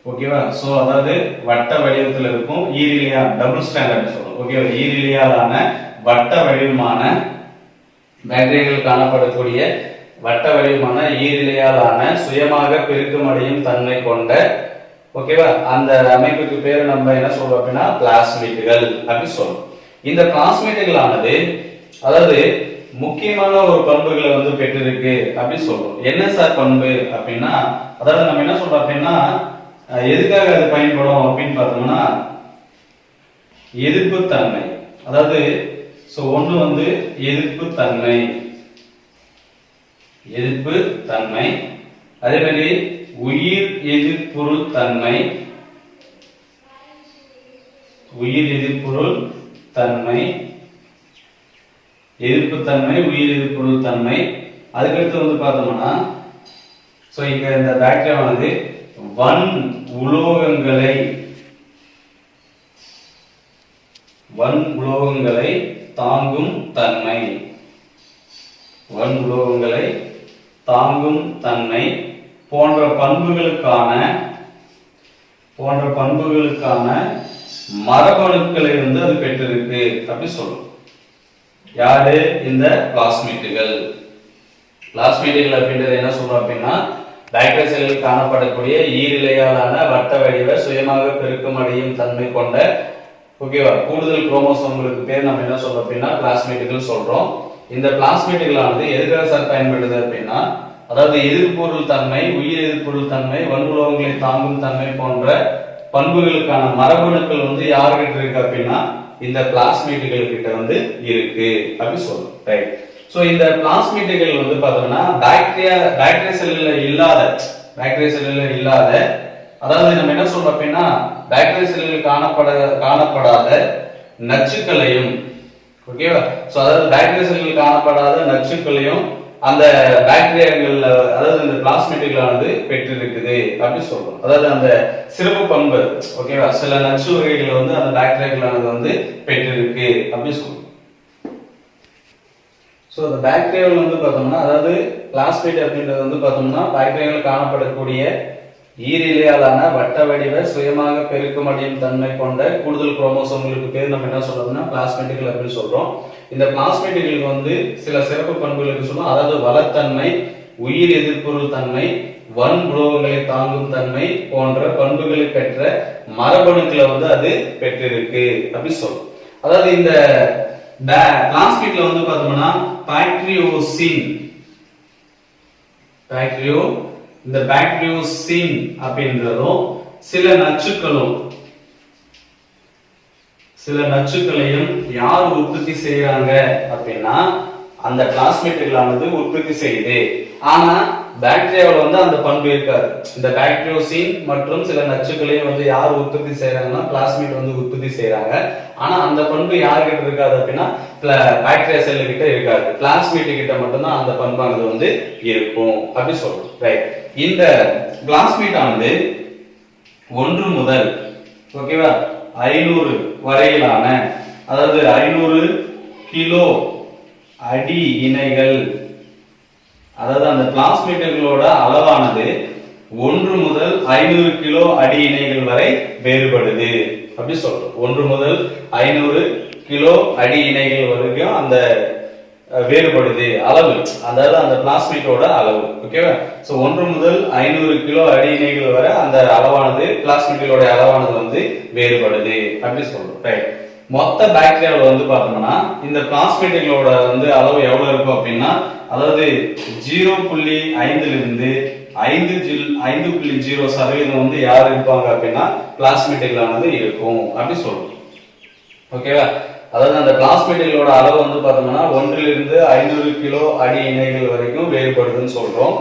ஓகேவா. சோ அதாவது வட்ட வடிவத்தில் இருக்கும் ஈரிழையா, டபுள் ஸ்டாண்டர்ட் சொல்றோம். ஓகேவா. ஈரிழையாலான வட்ட வடிவமான பாக்டீரியாவில் காணப்படக்கூடிய வட்ட வடிவமான ஈரிழையாலான சுயமாக பெருக்கமடையும் தன்மை கொண்ட ஓகேவா அந்த அமைப்புக்கு பேர் நம்ம என்ன சொல்றோம் அப்படின்னா பிளாஸ்மிட்டுகள் அப்படி சொல்றோம். இந்த பிளாஸ்மிட்டுகளானது அதாவது முக்கியமான ஒரு பண்புகளை பெற்றிருக்கு அப்படி சொல்றோம். என்ன சார் பண்பு அப்படின்னா, அதாவது நம்ம என்ன சொல்றோம் அப்படின்னா எதுக்காக அது பயன்படும் அப்படின்னு பார்த்தோம்னா எதிர்ப்பு தன்மை, அதாவது ஒண்ணு எதிர்ப்பு தன்மை, அதே மாதிரி உயிர் எதிர்ப்புறு தன்மை, எதிர்ப்பு தன்மை, உயிர் எதிர்ப்புறு தன்மை. அதுக்கடுத்து பார்த்தோம்னா இங்க இந்த பாக்டீரியாவானது வன் உலோகங்களை தாங்கும் தன்மை போன்ற பண்புகளுக்கான மரபணுக்களை அது பெற்றிருக்கு அப்படி சொல்லும். யாரு? இந்த பிளாஸ்மிட்டுகள் அப்படின்றது என்ன சொல்றோம் அப்படின்னா பாக்டீரியா செல்லில் காணப்படக்கூடிய ஈரிழையாலான வட்ட வடிவ சுயமாக பெருக்கமடையும் தன்மை கொண்ட ஓகேவா கூடுதல் குரோமோசோம்களுக்கு பேர் நம்ம என்ன சொல்றோம் அப்படின்னா பிளாஸ்மிட்டுகள் சொல்றோம். இந்த பிளாஸ்மிட்டுகளானது எதுக்காக சார் பயன்படுது அப்படின்னா, அதாவது எதிர்பொருள் தன்மை, உயிர் எதிர்பொருள் தன்மை, வன்புலோகங்களை தாங்கும் தன்மை போன்ற பண்புகளுக்கான மரபணுக்கள் யாருக்கிட்ட இருக்கு அப்படின்னா இந்த பிளாஸ்மிட்டுகள் கிட்ட இருக்கு அப்படி சொல்றோம். ரைட். சோ இந்த பிளாஸ்மிட்டுகள் வந்து பார்த்தோம்னா பாக்டீரியா செல்லுல இல்லாத அதாவது நம்ம என்ன சொல்றோம் அப்படின்னா பாக்டீரியா செல்லில் காணப்படாத நச்சுக்களையும், ஓகேவா? சோ அதாவது பாக்டீரியா செல்லில் காணப்படாத நச்சுக்களையும் அந்த பாக்டீரியாக்கள்ல அதாவது இந்த பிளாஸ்மிட்டுகளானது பெற்றிருக்குது அப்படின்னு சொல்றோம். அதாவது அந்த சிறப்பு பண்பு, ஓகேவா, சில நச்சு வகைகளை வந்து அந்த பாக்டீரியாக்களானது வந்து பெற்றிருக்கு அப்படின்னு சொல்றோம். சோ அந்த பாக்டீரியாவில் வந்து பார்த்தோம்னா அதாவது பிளாஸ்மிட் அப்படின்றது வந்து பார்த்தோம்னா பாக்டீரியாவில் காணப்படக்கூடிய ஈரிலையாலான வட்ட வடிவ சுயமாக பெருக்கமடையும் தன்மை கொண்ட கூடுதல் குரோமோசோம்களுக்கு பேர் நம்ம என்ன சொல்றோம்னா பிளாஸ்மிட்டுகள் அப்படின்னு சொல்றோம். இந்த பிளாஸ்மிட்டுகளுக்கு வந்து சில சிறப்பு பண்புகளுக்கு சொல்றோம். அதாவது வளத்தன்மை, உயிர் எதிர்ப்பொருள் தன்மை, வன் உலோகங்களை தாங்கும் தன்மை போன்ற பண்புகளை பெற்ற மரபணுக்களை வந்து அது பெற்றிருக்கு அப்படின்னு சொல்றோம். அதாவது இந்த பிளாஸ்மிட்ல வந்து பார்த்தோம்னா இந்த பாக்டீரியோசின் அப்படின்றதும் சில நச்சுக்களையும் யார் உற்பத்தி செய்யறாங்க அப்படின்னா அந்த பிளாஸ்மிட்டுகளானது உற்பத்தி செய்யுது. ஆனா பாக்டீரியாவில் வந்து அந்த பண்பு இருக்காது. இந்த பாக்டீரியோசின் மற்றும் சில நச்சுக்களையும் வந்து யார் உற்பத்தி செய்யறாங்கன்னா பிளாஸ்மிட் வந்து உற்பத்தி செய்யறாங்க. ஆனா அந்த பண்பு யார்கிட்ட இருக்காது அப்படின்னா பாக்டீரியா செல்லு கிட்ட இருக்காது. பிளாஸ்மிட் கிட்ட மட்டும்தான் அந்த பண்பானது வந்து இருக்கும் அப்படி சொல்றோம். ரைட். இந்த பிளாஸ்மிட் ஆனது 1 முதல் ஓகேவா 500 வரையிலான அதாவது 500 கிலோ அடி இணைகள், அதாவது அந்த பிளாஸ்மிட்டுகளோட அளவானது 1 முதல் 500 கிலோ அடி இணைகள் வரை வேறுபடுது அப்படி சொல்றோம். 1 முதல் 500 கிலோ அடி இணைகள் வரைக்கும் அந்த வேறுபடுது அளவு, அதாவது அந்த பிளாஸ்மிட்டோட அளவு, ஓகேவா? சோ 1 முதல் 500 கிலோ அடி இணைகள் வரை அந்த அளவானது பிளாஸ்மிட்டோட அளவானது வந்து வேறுபடுது அப்படி சொல்றோம். ரைட். மொத்த பாக்டீரியாவில் வந்து பார்த்தோம்னா இந்த பிளாஸ்மிட்டுகளோட வந்து அளவு எவ்வளவு இருக்கும் அப்படின்னா அதாவது 0.5 இருந்து 5.0% வந்து யார் இருப்பாங்க அப்படின்னா பிளாஸ்மிட்டுகளானது இருக்கும் அப்படி சொல்றோம். ஓகேவா? அதாவது அந்த பிளாஸ்மிட்டுகளோட அளவு வந்து பார்த்தோம்னா 1 இருந்து 500 கிலோ அடி இணைகள் வரைக்கும் வேறுபடுதுன்னு சொல்றோம்.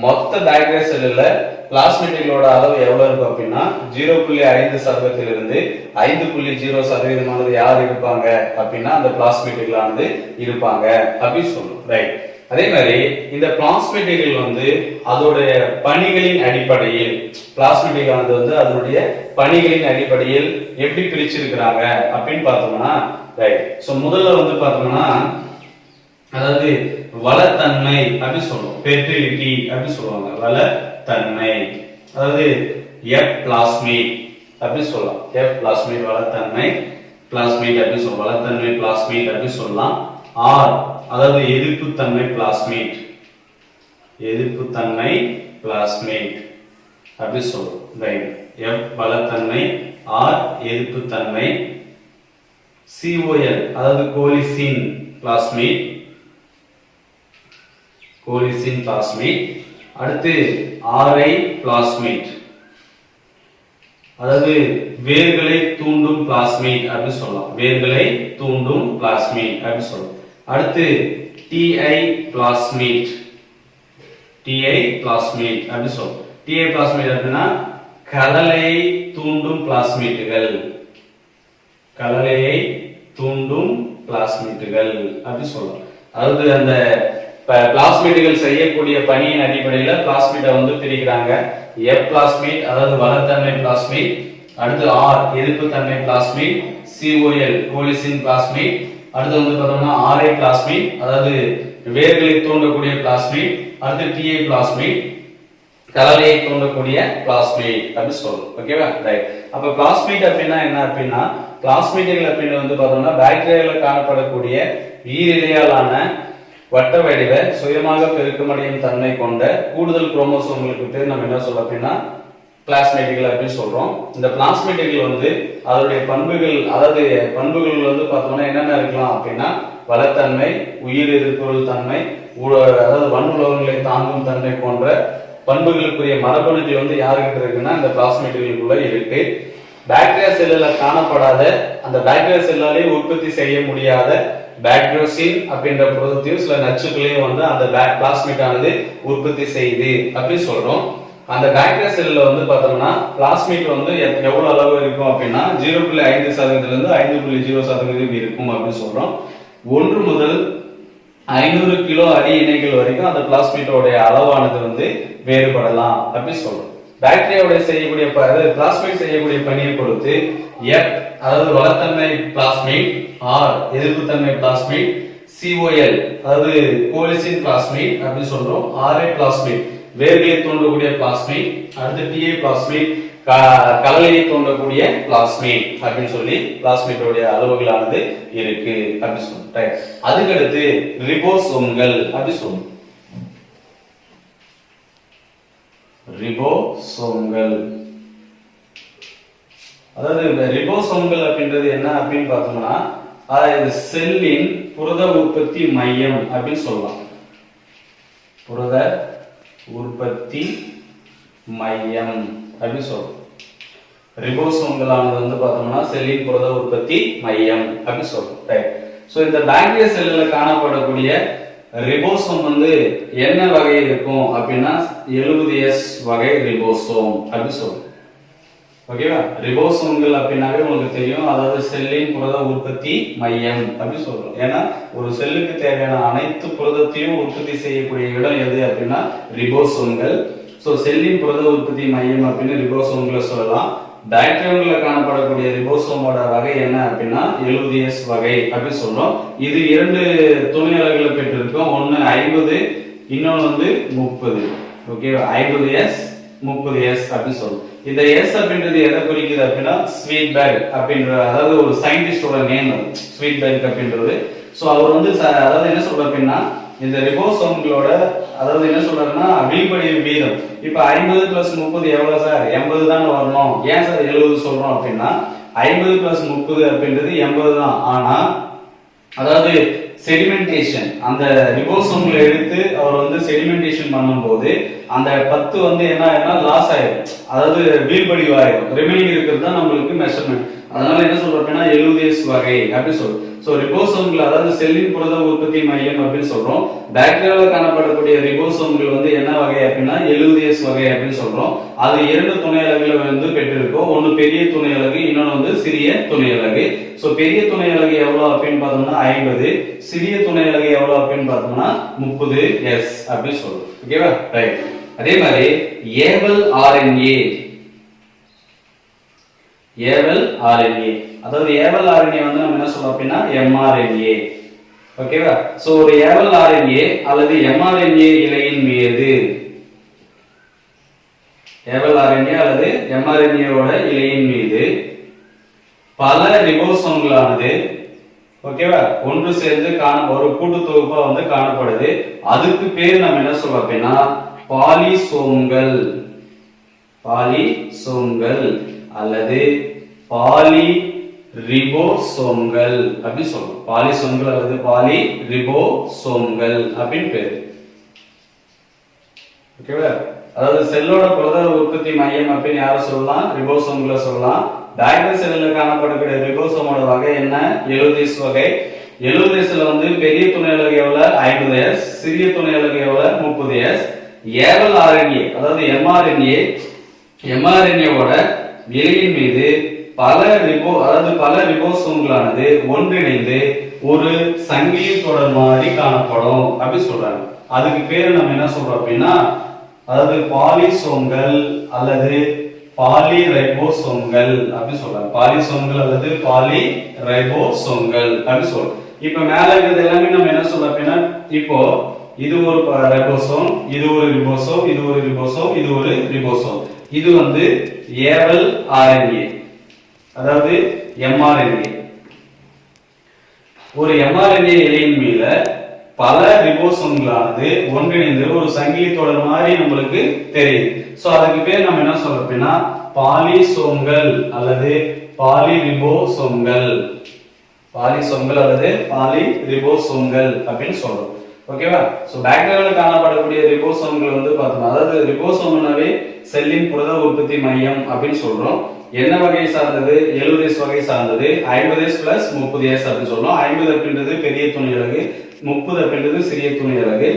மொத்த பாக்டீரியா செல்லுல பிளாஸ்மிட்டுகளோட அளவு எவ்வளவு இருக்கும் அப்படின்னா 0.5% இருந்து 5.0% யார் இருப்பாங்க அப்படின்னா அந்த பிளாஸ்மிட்டுகளானது இருப்பாங்க அப்படி சொல்றோம். ரைட். அதே மாதிரி இந்த பிளாஸ்மிட்டுகள் வந்து அதோடைய பணிகளின் அடிப்படையில் பிளாஸ்மிட்டுகளானது வந்து அதனுடைய பணிகளின் அடிப்படையில் எப்படி பிரிச்சிருக்கிறாங்க அப்படின்னு பார்த்தோம்னா ரைட். சோ முதல்ல வந்து பார்த்தோம்னா அதாவது வளத்தன்மை அப்படி சொல்லுவோம், ஃபெர்டிலிட்டி அப்படி சொல்லுவாங்க. வளத்தன்மை அதாவது எஃப் பிளாஸ்மிட் அப்படி சொல்லலாம். எஃப் பிளாஸ்மிட் வளத்தன்மை பிளாஸ்மிட் அப்படி சொல்லுவோம். வளத்தன்மை பிளாஸ்மிட் அப்படி சொல்லலாம். ஆர் அதாவது எதிர்ப்புத்தன்மை பிளாஸ்மிட் அப்படி சொல்லுவோம். ரைட். எஃப் வளத்தன்மை, ஆர் எதிர்ப்புத்தன்மை, COL அதாவது கோலிசின் பிளாஸ்மிட் அடுத்து RI பிளாஸ்மிட் அதாவது வேர்களை தூண்டும் பிளாஸ்மிட் அப்படி சொல்லலாம். வேர்களை தூண்டும் பிளாஸ்மிட் அப்படி சொல்லலாம். அடுத்து TI பிளாஸ்மிட் அப்படி சொல்லலாம். TI பிளாஸ்மிட் அப்படின்னா கலலையை தூண்டும் பிளாஸ்மிட்டுகள் அப்படி சொல்லலாம். அதாவது அந்த பிளாஸ்மிட்டுகள் செய்யக்கூடிய பணியின் அடிப்படையில் பிளாஸ்மிட்டை வந்து பிரிக்கிறாங்க. எஃப் பிளாஸ்மிட் அதாவது வளத்தன்மை பிளாஸ்மிட், அடுத்து ஆர் எதிர்ப்புத்தன்மை பிளாஸ்மிட், COL கோலிசின் பிளாஸ்மிட், அடுத்து வந்து பார்த்தோம்னா RI பிளாஸ்மிட் அதாவது வேர்களை தூண்டக்கூடிய பிளாஸ்மிட், அடுத்து TI பிளாஸ்மிட் கலலையை தூண்டக்கூடிய பிளாஸ்மிட் அப்படி சொல்றோம். ஓகேவா? ரைட். அப்ப பிளாஸ்மிட் அப்படின்னா என்ன அப்படின்னா பிளாஸ்மிட்டுகள் அப்படின்னு வந்து பார்த்தோம்னா பாக்டீரியாவில் காணப்படக்கூடிய ஈரிலையாலான வட்ட வடிவ சுயமாக பெருக்கமடையும் தன்மை கொண்ட கூடுதல் குரோமோசோம்களுக்கு பேர் நம்ம என்ன சொல்றோம் அப்படின்னா பிளாஸ்மிட்டுகள் அப்படின்னு சொல்றோம். இந்த பிளாஸ்மிட்டுகள் வந்து அதனுடைய பண்புகள் அதாவது பண்புகள் வந்து பார்த்தோம்னா என்னென்ன இருக்கலாம் அப்படின்னா வளத்தன்மை, உயிர் எதிர்ப்பொருள் தன்மை, அதாவது வன் உலோகங்களை தாங்கும் தன்மை போன்ற பண்புகளுக்குரிய மரபணுக்கள் வந்து யாருக்கிட்ட இருக்குன்னா இந்த பிளாஸ்மிட்டுகளுக்குள்ள இருக்கு. பாக்டீரியா செல்லுல காணப்படாத அந்த பாக்டீரியா செல்லாலே உற்பத்தி செய்ய முடியாத பாக்டீரியோசின் அப்படின்ற புரதத்தையும் சில நச்சுக்களையும் வந்து அந்த பிளாஸ்மிட் ஆனது உற்பத்தி செய்யுது அப்படின்னு சொல்றோம். அந்த பாக்டீரியா செல்ல வந்து பார்த்தோம்னா பிளாஸ்மிட் வந்து எவ்வளவு அளவு இருக்கும் அப்படின்னா 0.5% இருந்து 5.0% இருக்கும் அப்படின்னு சொல்றோம். 1 முதல் 500 கிலோ அடி இணைகள் வரைக்கும் அந்த பிளாஸ்மிட்டோட அளவானது வந்து வேறுபடலாம் அப்படின்னு சொல்றோம். பாக்டீரியாவோட செய்யக்கூடிய பிளாஸ்மிட் செய்யக்கூடிய பணியை பொறுத்து எஃப் அதாவது வளத்தன்மை பிளாஸ்மிட், ஆர் எதிர்ப்புத்தன்மை பிளாஸ்மிட், சிஓஎல் அதாவது கோலிசின் பிளாஸ்மிட் அப்படின்னு சொல்றோம், ஆர்ஏ பிளாஸ்மிட் வேர்களை தோன்றக்கூடிய பிளாஸ்மிட், அடுத்து டிஏ பிளாஸ்மிட் கலலையை தோன்றக்கூடிய பிளாஸ்மிட் அப்படின்னு சொல்லி பிளாஸ்மிட்டோடைய அளவுகளானது இருக்கு அப்படின்னு சொல்லிட்டு அதுக்கடுத்து ரிபோசோம்கள் அப்படி சொல்லுவோம். ரிபோசோம்கள் அதாவது ரிபோசோம்கள் அப்படின்றது என்ன அப்படின்னு பார்த்தோம்னா அதாவது செல்லின் புரத உற்பத்தி மையம் அப்படின்னு சொல்லலாம். புரத உற்பத்தி மையம் அப்படின்னு சொல்றோம். ரிபோசோம்களானது வந்து பார்த்தோம்னா செல்லின் புரத உற்பத்தி மையம் அப்படின்னு சொல்றோம். சோ இந்த பாக்டீரியா செல்லுல காணப்படக்கூடிய ரிபோசோம் வந்து என்ன வகை இருக்கும் அப்படின்னா 70S வகை ரிபோசோம் அப்படின்னு சொல்றோம். ஓகேவா? ரிபோசோம்கள் அப்படின்னாவே உங்களுக்கு தெரியும், அதாவது செல்லின் புரத உற்பத்தி மையம் அப்படின்னு சொல்றோம். ஏன்னா ஒரு செல்லுக்கு தேவையான அனைத்து புரதத்தையும் உற்பத்தி செய்யக்கூடிய இடம் எது அப்படின்னா ரிபோசோம்கள். சோ செல்லின் புரத உற்பத்தி மையம் அப்படின்னு ரிபோசோம்களை சொல்லலாம். பாக்டீரியாவுல காணப்படக்கூடிய ரிபோசோமோட வகை என்ன அப்படின்னா 70S வகை அப்படின்னு சொல்றோம். இது 2 துணை அலகுகளை பெற்றிருக்கும். ஒன்னு 50, இன்னொன்னு வந்து 30. ஓகேவா? 50S 30S அப்படின்னு சொல்றோம். இந்த S அப்படின்றது எதை குறிக்குது அப்படின்னா ஸ்வீட்பர்க் அப்படின்ற அதாவது ஒரு சயின்டிஸ்டோட நேம் ஸ்வீட்பர்க் அப்படின்றது. சோ அவர் வந்து அதாவது என்ன சொல்றாரு அப்படின்னா இந்த ரிபோசோம்களோட அதாவது என்ன சொல்றாருன்னா வீழ்படிவு வீதம் இப்ப 50 + 30 எவ்வளவு சார்? 80 தானே வரணும். ஏன் சார் 70 சொல்றோம் அப்படின்னா 50 + 30 அப்படின்றது 80 தான். ஆனா அதாவது செடிமெண்டேஷன் அந்த ரிபோசோம்களை எடுத்து அவர் வந்து செடிமெண்டேஷன் பண்ணும்போது அந்த 10 வந்து என்ன ஆயிடும்னா லாஸ் ஆயிடும், அதாவது வீழ்படிவு ஆயிடும். ரிமைனிங் இருக்கிறது தான் நம்மளுக்கு மெஷர்மெண்ட். அதனால என்ன சொல்றோம் அப்படின்னா 70S வகை அப்படி சொல்றோம். சோ ரிபோசோம்கள் அதாவது செல்லின் புரத உற்பத்தி மையம் அப்படின்னு சொல்றோம். பாக்டீரியால காணப்படக்கூடிய ரிபோசோம்கள் வந்து என்ன வகை அப்படின்னா 70S வகை அப்படின்னு சொல்றோம். அது 2 துணை அலகுகளை வந்து பெற்றிருக்கோம். ஒன்னு பெரிய துணை அலகு, இன்னொன்னு வந்து சிறிய துணை அலகு. சோ பெரிய துணை அலகு எவ்வளவு அப்படின்னு பார்த்தோம்னா 50, சிறிய துணை அலகு எவ்வளவு அப்படின்னு பார்த்தோம்னா 30S அப்படி சொல்றோம். ஓகேவா? ரைட். அதே மாதிரி ஏவல் ஆர்என்ஏ அதாவது ஏவல் ஆர்என்ஏ வந்து நம்ம என்ன சொல்றோம் அப்படின்னா mRNA. ஓகேவா? சோ ஒரு ஏவல் ஆர்என்ஏ அல்லது mRNA இலையின் மீது ஏவல் ஆர்என்ஏ அல்லது mRNA ஓட இலையின் மீது பல ரிபோசோம்களானது ஓகேவா ஒன்று சேர்ந்து ஒரு கூட்டு தொகுப்பா வந்து காணப்படுது. அதுக்கு பேர் நம்ம என்ன சொல்றோம் அப்படின்னா பாலிசோம்கள் அல்லது பாலிரிபோசோம்கள் அப்படி சொல்றோம். பாலிசோம்கள் அல்லது பாலிரிபோசோம்கள் அப்படின்னு பேரு. ஓகேவா? அதாவது செல்லோட புரத உற்பத்தி மையம் அப்படின்னு யார சொல்லலாம்? ரிபோசோம்களை சொல்லலாம். பாக்டீரியா செல்லுல காணப்படக்கூடிய ரிபோசோமோட வகை என்ன? 70S வகை. 70Sல வந்து பெரிய துணை அலகு எவ்வளவு? 50S, சிறிய துணை அலகு எவ்வளவு? 30S. ஏவல் ஆர்என்ஏ அதாவது mRNA ஓட இலையின் மீது பல ரிபோசோம்களானது ஒன்றிணைந்து ஒரு சங்கிலி தொடர் மாதிரி காணப்படும் அப்படி சொல்றாங்க. அதுக்கு பேரு நம்ம என்ன சொல்றோம் அப்படின்னா அதாவது பாலிசோம்கள் அல்லது பாலிரைபோசோம்கள் அப்படி சொல்றாங்க. பாலிசோம்கள் அல்லது பாலிரைபோசோம்கள் அப்படி சொல்றோம். இப்ப மேல இருக்கிறது எல்லாமே நம்ம என்ன சொல்றோம் அப்படின்னா இப்போ இது ஒரு ரைபோசோம், இது ஒரு ரிபோசோம், இது ஒரு ரிபோசோம், இது ஒரு ரிபோசோம். இது வந்து ஏவல் ஆர்என்ஏ அதாவது mRNA. ஒரு mRNA இலையின் மீது பல ரிபோசோம்களானது ஒன்றிணைந்து ஒரு சங்கிலி தொடர் மாதிரி நம்மளுக்கு தெரியுது. சோ அதுக்கு பேர் நம்ம என்ன சொல்றோம் அப்படின்னா பாலிசோம்கள் அல்லது பாலிரிபோசோம்கள் அல்லது பாலிரிபோசோம்கள் அப்படின்னு சொல்றோம். ஓகேவா? சோ பாக்டீரியால காணப்படக்கூடிய ரிபோசோம்கள் வந்து பார்த்தோம்னா அதாவது ரிபோசோம்னாவே செல்லின் புரத உற்பத்தி மையம் அப்படின்னு சொல்றோம். என்ன வகையை சார்ந்தது? 70s வகை சார்ந்தது. 50s பிளஸ் 30s அப்படின்னு சொல்றோம். 50 அப்படின்றது பெரிய துணை அலகு, 30 அப்படின்றது சிறிய துணை அலகு.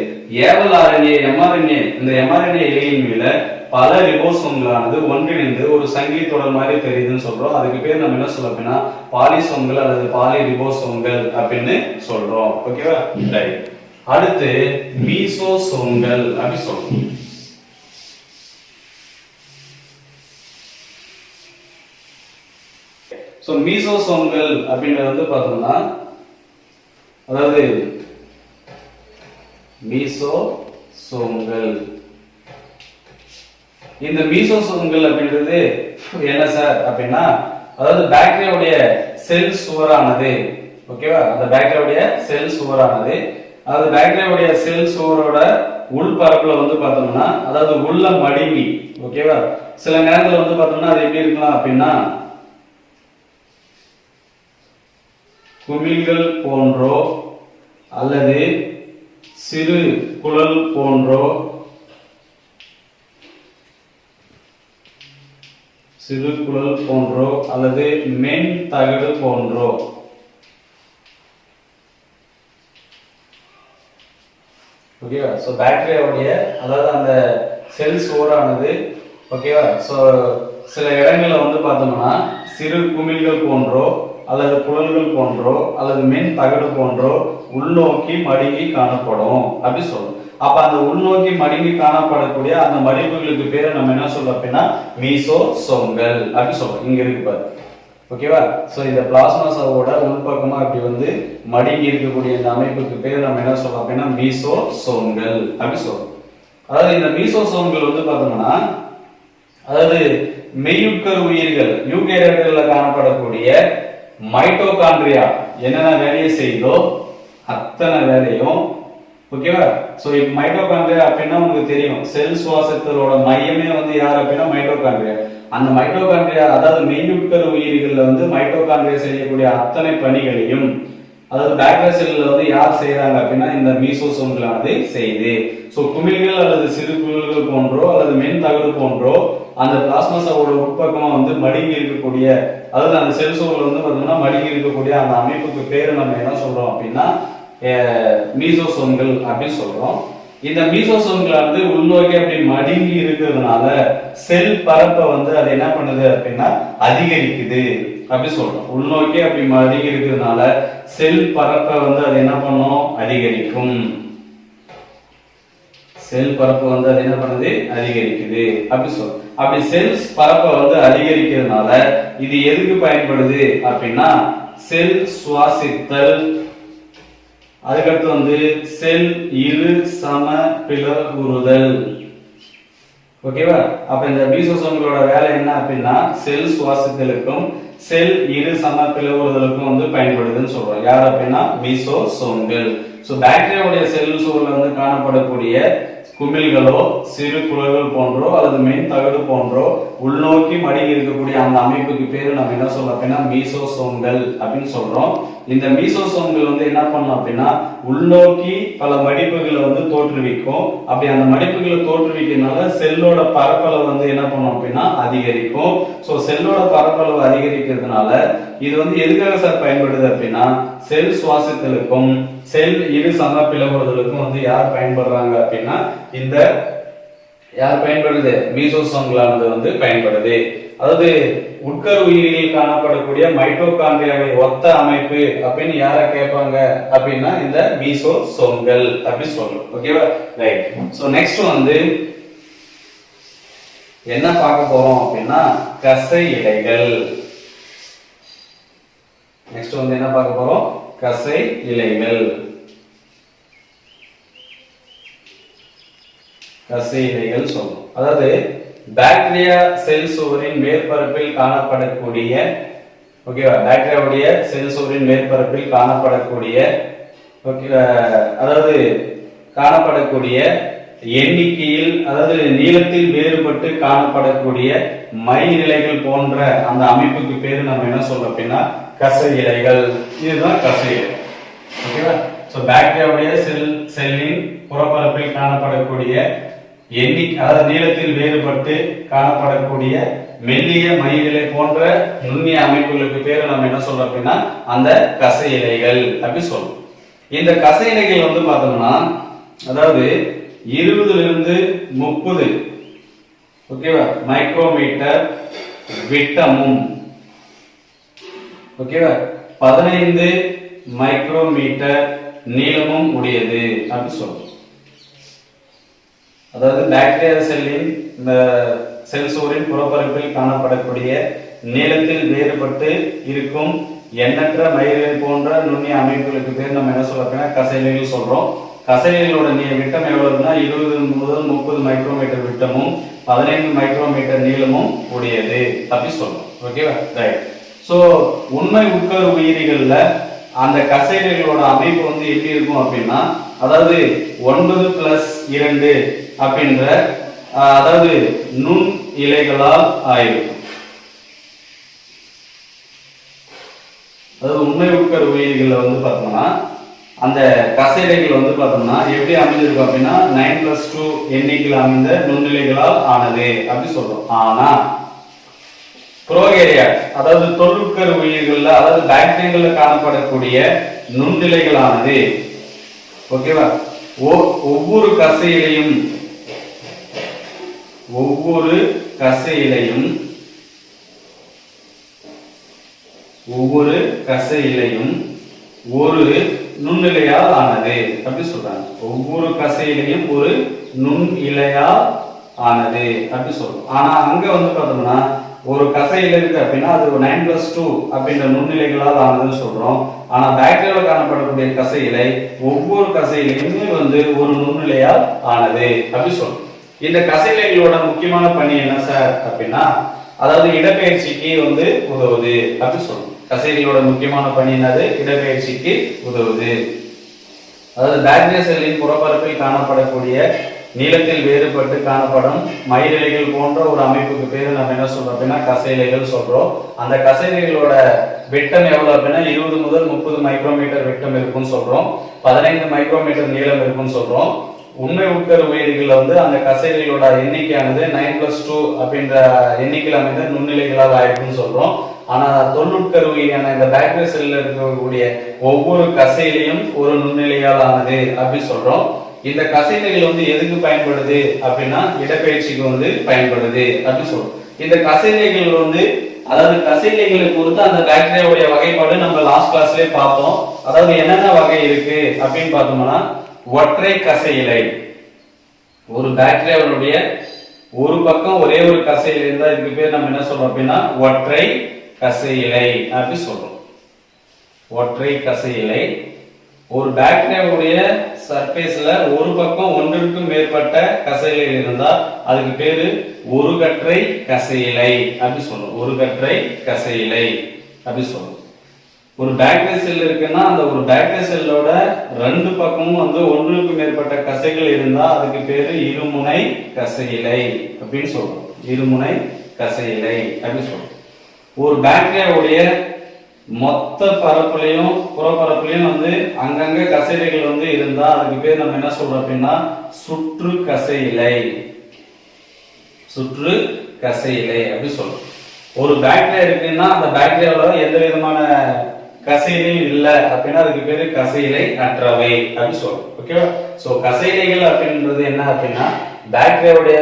ஏவல் ஆர்என்ஏ, எம்ஆர்என்ஏ, இந்த எம்ஆர்என்ஏ இழையின் மேல பல ரிபோசோம்களானது ஒன்றிணைந்து ஒரு சங்கிலி தொடர் மாதிரி தெரியுதுன்னு சொல்றோம். அதுக்கு பேர் நம்ம என்ன சொல்ல அப்படின்னா பாலிசோம்கள் அல்லது பாலி ரிபோசோம்கள் அப்படின்னு சொல்றோம். ஓகேவா? ரைட். அடுத்து மீசோசோம்கள் அப்படி சொல்றோம். சோ மீசோசோம்கள் அப்படின்றது வந்து பார்த்தோம்னா, அதாவது மீசோசோம்கள், இந்த மீசோசோம்கள் அப்படின்றது என்ன சார் அப்படின்னா, அதாவது பாக்டீரியாவுடைய செல் சுவரானது, ஓகேவா, அந்த பாக்டீரியாவுடைய செல் சுவரானது, அதாவது பாக்டீரியாவுடைய செல் சுவரோட உள் பரப்புல வந்து பார்த்தோம்னா, அதாவது உள்ள மடிங்கி, ஓகேவா, சில நேரத்துல வந்து பார்த்தோம்னா அது எப்படி இருக்கலாம் அப்படின்னா குமிழ்கள் போன்றோ அல்லது சிறு குழல் போன்றோ, சிறு குழல் போன்றோ அல்லது மென் தகடு போன்றோ, ஓகேவா. சோ பாக்டீரியாவுடைய அதாவது அந்த செல் சுவரானது, ஓகேவா, சோ சில இடங்கள்ல வந்து பார்த்தோம்னா சிறு குமிழ்கள் போன்றோ அல்லது குழல்கள் போன்றோ அல்லது மென் தகடு போன்றோ உள்நோக்கி மடங்கி காணப்படும் அப்படி சொல்றோம். அப்ப அந்த உள்நோக்கி மடங்கி காணப்படக்கூடிய அந்த மடிப்புகளுக்கு பேரை நம்ம என்ன சொல்றோம் அப்படின்னா மீசோசோம்கள் அப்படி சொல்றோம். இங்க இருக்கு பாரு, ஓகேவா. சோ இந்த பிளாஸ்மா சவ்வோட உள்பக்கமா அப்படி வந்து மடங்கி இருக்கக்கூடிய இந்த அமைப்புக்கு பேர் நம்ம என்ன சொல்றோம் அப்படின்னா மீசோசோம்கள் அப்படி சொல்றோம். அதாவது இந்த மீசோசோம்கள் வந்து பார்த்தோம்னா, அதாவது மெய்யுட்கரு உயிர்கள் யூகேரியர்கள்ல காணப்படக்கூடிய மைட்டோகாண்ட்ரியா என்னென்ன வேலையை செய்தோ அத்தனை வேலையும், ஓகேவா. சோ இப்ப மைட்டோகாண்ட்ரியா அப்படின்னா உங்களுக்கு தெரியும், செல் சுவாசத்தலோட மையமே வந்து யார் அப்படின்னா மைட்டோகாண்ட்ரியா. அந்த மைட்டோகாண்ட்ரியா அதாவது மெய்யுட்கரு உயிர்கள்ல வந்து மைட்டோகாண்ட்ரியா செய்யக்கூடிய அத்தனை பணிகளையும், அதாவது பாக்டீரியா செல்ல வந்து யார் செய்யறாங்க அப்படின்னா இந்த மீசோசோம்களானது செய்யுது. சோ குமிழ்கள் அல்லது சிறு குமிழ்கள் போன்றோ அல்லது மென் தகடு போன்றோ அந்த பிளாஸ்மா சவ்வோட உட்பக்கமா வந்து மடங்கி இருக்கக்கூடிய, அதாவது அந்த செல் சவ்வுல வந்து பார்த்தோம்னா மடங்கி இருக்கக்கூடிய அந்த அமைப்புக்கு பேரு நம்ம என்ன சொல்றோம் அப்படின்னா மீசோசோம்கள் அப்படின்னு சொல்றோம். இந்த மீசோசோம்களானது உள்நோக்கி அப்படி மடங்கி இருக்கிறதுனால செல் பரப்பை வந்து அது என்ன பண்ணுது அப்படின்னா அதிகரிக்குது அப்படி சொல்றோம். உள்நோக்கி அப்படி மடங்கி இருக்கிறதுனால செல் பரப்பை வந்து அது என்ன பண்ணும், அதிகரிக்கும். செல் பரப்பு வந்து அது என்ன பண்ணுது, அதிகரிக்குது அப்படி சொல்றோம். அப்படி செல்ஸ் பரப்பை வந்து அதிகரிக்கிறதுனால இது எதுக்கு பயன்படுது அப்படின்னா செல் சுவாசித்தல், அதுக்கடுத்து வந்து செல் இரு சம பிளவுறுதல், ஓகேவா. அப்ப இந்த மீசோசோம்களோட வேலை என்ன அப்படின்னா செல் சுவாசித்தலுக்கும் செல் இரு சம பிளவுறுதலுக்கும் வந்து பயன்படுதுன்னு சொல்றோம். யார் அப்படின்னா மீசோசோம்கள். சோ பாக்டீரியாவுடைய செல் சுவர்ல வந்து காணப்படக்கூடிய குமிழ்களோ சிறு குழல்கள் போன்றோ அல்லது மென் தகடு போன்றோ உள்நோக்கி மடங்கி இருக்கக்கூடிய அந்த அமைப்புக்கு பேரு நம்ம என்ன சொல்றோம் அப்படின்னா மீசோசோம்கள் அப்படின்னு சொல்றோம். இந்த மீசோசோம்கள் வந்து என்ன பண்ணும் அப்படின்னா உள்நோக்கி பல மடிப்புகளை வந்து தோற்றுவிக்கும். அப்படி அந்த மடிப்புகளை தோற்றுவிக்கிறதுனால செல்லோட பரப்பளவு வந்து என்ன பண்ணும் அப்படின்னா அதிகரிக்கும். சோ செல்லோட பரப்பளவு அதிகரிக்கிறதுனால இது வந்து எதுக்காக சார் பயன்படுது அப்படின்னா செல் சுவாசித்தலுக்கும் செல் இரு சம பிளவுறுதலுக்கும் வந்து யார் பயன்படுறாங்க அப்படின்னா இந்த யார் பயன்படுது, மீசோசோம்களானது வந்து பயன்படுது. அதாவது உட்கரு உயிரில் காணப்படக்கூடிய மைட்டோகாண்ட்ரியாவை ஒத்த அமைப்பு அப்படின்னு யார கேட்பாங்க அப்படின்னா இந்த மீசோசோம்கள் அப்படி சொல்றோம். ஓகேவா, ரைட். சோ நெக்ஸ்ட் வந்து என்ன பார்க்க போறோம் அப்படின்னா கசை இலைகள். நெக்ஸ்ட் வந்து என்ன பார்க்க போறோம், கசை இலைகள். கசை இலைகள் சொல்றோம். அதாவது பாக்டீரியா செல் சுவரின் மேற்பரப்பில் காணப்படக்கூடிய, ஓகேவா, பாக்டீரியாவுடைய செல் சுவரின் மேற்பரப்பில் காணப்படக்கூடிய, ஓகேவா, அதாவது காணப்படக்கூடிய எண்ணிக்கையில் அதாவது நீளத்தில் வேறுபட்டு காணப்படக்கூடிய மை நிலைகள் போன்ற அந்த அமைப்புக்கு பேரு நம்ம என்ன சொல்றோம் அப்படின்னா கசை இலைகள். இதுதான் கசை இலை. ஓகேவா. சோ பாக்டீரியாவுடைய செல்லின் புறப்பரப்பில் காணப்படக்கூடிய எண்ணிக்கை, அதாவது நீளத்தில் வேறுபட்டு காணப்படக்கூடிய மெல்லிய மயிரிழை போன்ற நுண்ணிய அமைப்புகளுக்கு பேரு நம்ம என்ன சொல்றோம் அப்படின்னா அந்த கசை இலைகள் அப்படி சொல்றோம். இந்த கசை இலைகள் வந்து பார்த்தோம்னா அதாவது 20 இருந்து 30 ஓகேவா மைக்ரோமீட்டர் விட்டமும் ஓகேவா 15 மைக்ரோமீட்டர் நீளமும் உடையது அப்படி சொல்றோம். அதாவது பாக்டீரியா செல்லின் இந்த செல் சுவரின் புறப்பரப்பில் காணப்படக்கூடிய நீளத்தில் வேறுபட்டு இருக்கும் எண்ணற்ற மயிர்கள் போன்ற நுண்ணிய அமைப்புகளுக்கு பேர் நம்ம என்ன சொல்றோம் கசையிலைகள் சொல்றோம். கசைகளோட விட்டம் எவ்வளவுன்னா 20 முதல் 30 மைக்ரோமீட்டர் விட்டமும் 15 மைக்ரோமீட்டர் நீளமும் உடையது அப்படி சொல்றோம். ஓகேவா ரைட். சோ உண்மை உட்கரு உயிரிகள்ல அந்த கசைகளோட அமைப்பு வந்து எப்படி இருக்கும் அப்படின்னா அதாவது 9+2 அப்படின்ற அதாவது நுண் இலைகளால் ஆயிருக்கும். அதாவது உண்மை உட்கரு உயிரிகள்ல வந்து பார்த்தோம்னா அந்த கசைகள் வந்து பார்த்தோம்னா எப்படி அமைஞ்சிருக்கும் அப்படின்னா 9+2 எண்ணிக்கையில் அமைந்த நுண்ணிலைகளால் ஆனது அப்படி சொல்றோம். ஆனா புரோகேரியா அதாவது தொல்லுட்கரு உயிர்கள்ல அதாவது பாக்டீரியால காணப்படக்கூடிய நுண்ணிலைகளானது ஓகேவா ஒவ்வொரு கசையிலையும் ஒரு நுண்ணிலையால் ஆனது அப்படி சொல்றாங்க. ஒவ்வொரு கசையிலையும் ஒரு நுண் இலையால் ஆனது அப்படி சொல்றோம். ஆனா அங்க வந்து பார்த்தோம்னா ஒரு கசையில இருக்கு அப்படின்னா அது 9+2 அப்படின்ற நுண்ணிலைகளால் ஆனதுன்னு சொல்றோம். ஆனா பாக்டீரியாவில் காணப்படக்கூடிய கசையிலை ஒவ்வொரு கசையிலையுமே வந்து ஒரு நுண்ணிலையால் ஆனது அப்படி சொல்றோம். இந்த கசையிலைகளோட முக்கியமான பணி என்ன சார் அப்படின்னா அதாவது இடப்பெயர்ச்சிக்கு வந்து உதவுது அப்படி சொல்றோம். கசைகளோட முக்கியமான பணி என்னது இடப்பெயர்ச்சிக்கு உதவுது. அதாவது பாக்டீரியா செல்லின் புறப்பரப்பில் காணப்படக்கூடிய நீளத்தில் வேறுபட்டு காணப்படும் மயிரிழைகள் போன்ற ஒரு அமைப்புக்கு பேரு நம்ம என்ன சொல்றோம் அப்படின்னா கசையிலைகள் சொல்றோம். அந்த கசையிலைகளோட விட்டம் எவ்வளவு அப்படின்னா 20 முதல் 30 மைக்ரோமீட்டர் விட்டம் இருக்குன்னு சொல்றோம். 15 மைக்ரோமீட்டர் நீளம் இருக்குன்னு சொல்றோம். உண்மை உட்கரு உயிரிகள்ல வந்து அந்த கசைகளோட எண்ணிக்கையானது 9+2 அப்படின்ற எண்ணிக்கையில் அமைந்த நுண்ணிலைகளால் ஆயிருக்குன்னு சொல்றோம். ஆனா தொல்லுட்கரு உயிரியான இந்த பாக்டீரியா செல்ல இருக்கக்கூடிய ஒவ்வொரு கசையிலையும் ஒரு நுண்ணிலையால் ஆனது அப்படி சொல்றோம். இந்த கசைலைகள் வந்து எதுக்கு பயன்படுது அப்படின்னா இடப்பெயர்ச்சிக்கு வந்து பயன்படுது அப்படின்னு சொல்றோம். இந்த கசைலைகள் வந்து அதாவது கசைலைகளை பொறுத்து அந்த பாக்டீரியாவுடைய வகைப்பாடு நம்ம லாஸ்ட் கிளாஸ்லயே பார்த்தோம். அதாவது என்னென்ன வகை இருக்கு அப்படின்னு பார்த்தோம்னா ஒற்றை கசையிலை ஒரு பாக்டீரியாவுடைய ஒரு பக்கம் ஒரே ஒரு கசையிலை இருந்தா இதுக்கு பேர் நம்ம என்ன சொல்றோம் அப்படின்னா ஒற்றை கசையிலை அப்படி சொல்றோம். ஒற்றை கசையிலை ஒரு பாக்டீரியாவுடைய சர்ஃபேஸ்ல ஒரு பக்கம் ஒன்றுக்கும் மேற்பட்ட கசையிலை இருந்தா அதுக்கு பேரு ஒரு கற்றை கசையிலை அப்படி சொல்றோம். ஒரு கற்றை கசையிலை அப்படி சொல்றோம். ஒரு பாக்டீரியா செல் இருக்குன்னா அந்த ஒரு பாக்டீரியா செல்லோட ரெண்டு பக்கமும் வந்து ஒன்றுக்கு மேற்பட்ட கசைகள் இருந்தா அதுக்கு பேரு இருமுனை கசையிலை அப்படின்னு சொல்றோம். இருமுனை கசையிலை அப்படின்னு சொல்றோம். ஒரு பாக்டீரியாவுடைய மொத்த பரப்புலையும் புறப்பரப்புலையும் வந்து அங்கங்க கசைலைகள் வந்து இருந்தா அதுக்கு பேர் நம்ம என்ன சொல்றோம் அப்படின்னா சுற்று கசையிலை. சுற்று கசையிலை அப்படி சொல்றோம். ஒரு பாக்டீரியா இருக்குன்னா அந்த பாக்டீரியாவில் எந்த விதமான கசையிலையும் இல்லை அப்படின்னா அதுக்கு பேரு கசையிலை அற்றவை அப்படின்னு சொல்றோம். ஓகேவா? சோ கசையிலைகள் அப்படின்றது என்ன அப்படின்னா பாக்டீரியாவுடைய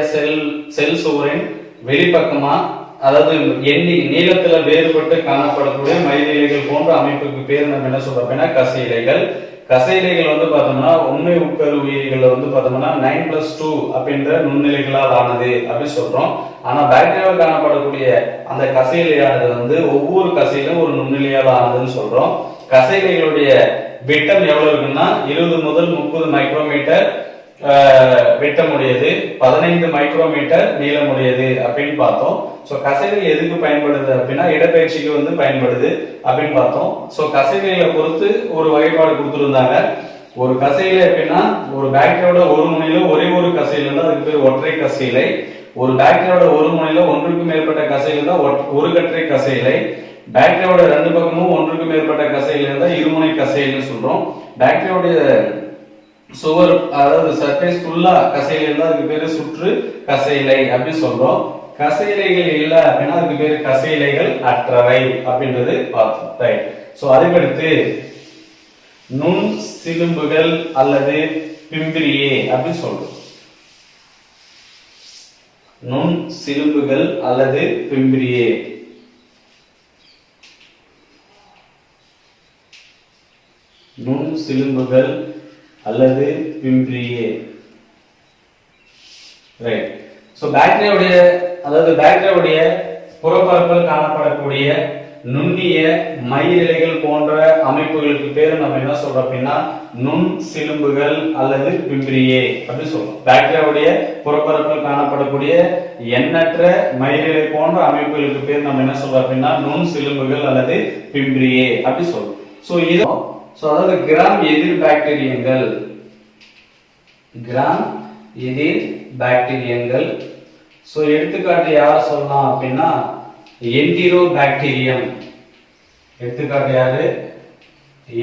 செல் சுவரின் வெளிப்பக்கமா அதாவது நீளத்துல வேறுபட்டு காணப்படக்கூடிய மயிரிழைகள் போன்ற அமைப்புக்கு பேர் நம்ம என்ன சொல்றோம் அப்படின்னா கசையிலைகள். கசையிலைகள் வந்து பார்த்தோம்னா உண்மை உட்கரு உயிரிகள் வந்து பார்த்தோம்னா 9+2 அப்படின்ற நுண்ணிலைகளால் ஆனது அப்படின்னு சொல்றோம். ஆனா பாக்டீரியாவில் காணப்படக்கூடிய அந்த கசையிலையானது வந்து ஒவ்வொரு கசையிலும் ஒரு நுண்ணிலையால் ஆனதுன்னு சொல்றோம். கசையிலைகளுடைய விட்டம் எவ்வளவு இருக்குன்னா 20 முதல் 30 மைக்ரோமீட்டர் விட்டமுடையது, 15 மைக்ரோமீட்டர் நீளமுடையது அப்படின்னு பார்த்தோம். சோ கசைகள் எதுக்கு பயன்படுது அப்படின்னா இடப்பெயர்ச்சிக்கு வந்து பயன்படுது அப்படின்னு பார்த்தோம். சோ கசைகளை பொறுத்து ஒரு வகைப்பாடு கொடுத்துருந்தாங்க. ஒரு கசையிலை அப்படின்னா ஒரு பாக்டீரியாவோட ஒரு முனையில ஒரே ஒரு கசையில இருந்தா அதுக்கு பேர் ஒற்றை கசையிலை. ஒரு பாக்டீரியாவோட ஒரு முனையில ஒன்றுக்கு மேற்பட்ட கசையில இருந்தா ஒரு கற்றை கசையிலை. பாக்டீரியாவோட ரெண்டு பக்கமும் ஒன்றுக்கு மேற்பட்ட கசையில இருந்தா இருமுனை கசையில்னு சொல்றோம். பாக்டீரியாவுடைய சுவர் அதாவது சர்ஃபேஸ் ஃபுல்லா கசையிலை இருந்தா அதுக்கு பேரு சுற்று கசையிலை அப்படின்னு சொல்றோம். கசையிலைகள் இல்ல அப்படின்னா அதுக்கு பேரு கசையிலைகள் அற்றவை அப்படின்றது பார்த்தோம். ரைட். சோ அதுக்கடுத்து நுண் சிலும்புகள் அல்லது பிம்பிரியே அப்படின்னு சொல்றோம். நுண் சிலும்புகள் அல்லது பிம்பிரியே. நுண் சிலும்புகள் அல்லது பிம்பிரியே. ரைட். சோ பாக்டீரியாவுடைய அதாவது பாக்டீரியாவுடைய புறப்பரப்பில் காணப்படக்கூடிய நுண்ணிய மயிரிழைகள் போன்ற அமைப்புகளுக்கு பேரு நம்ம என்ன சொல்றோம் அப்படின்னா நுண் சிலும்புகள் அல்லது பிம்பிரியே அப்படி சொல்றோம். பாக்டீரியாவுடைய புறப்பரப்பில் காணப்படக்கூடிய எண்ணற்ற மயிரிழை போன்ற அமைப்புகளுக்கு பேர் நம்ம என்ன சொல்றோம் அப்படின்னா நுண் சிலும்புகள் அல்லது பிம்பிரியே அப்படி சொல்றோம். சோ இது அதாவது கிராம் எதிர் பாக்டீரியங்கள். கிராம் எதிர் பாக்டீரியங்கள். சோ எடுத்துக்காட்டு யார் சொல்லலாம் அப்படின்னா என்டிரோபாக்டீரியம். எடுத்துக்காட்டு யாரு?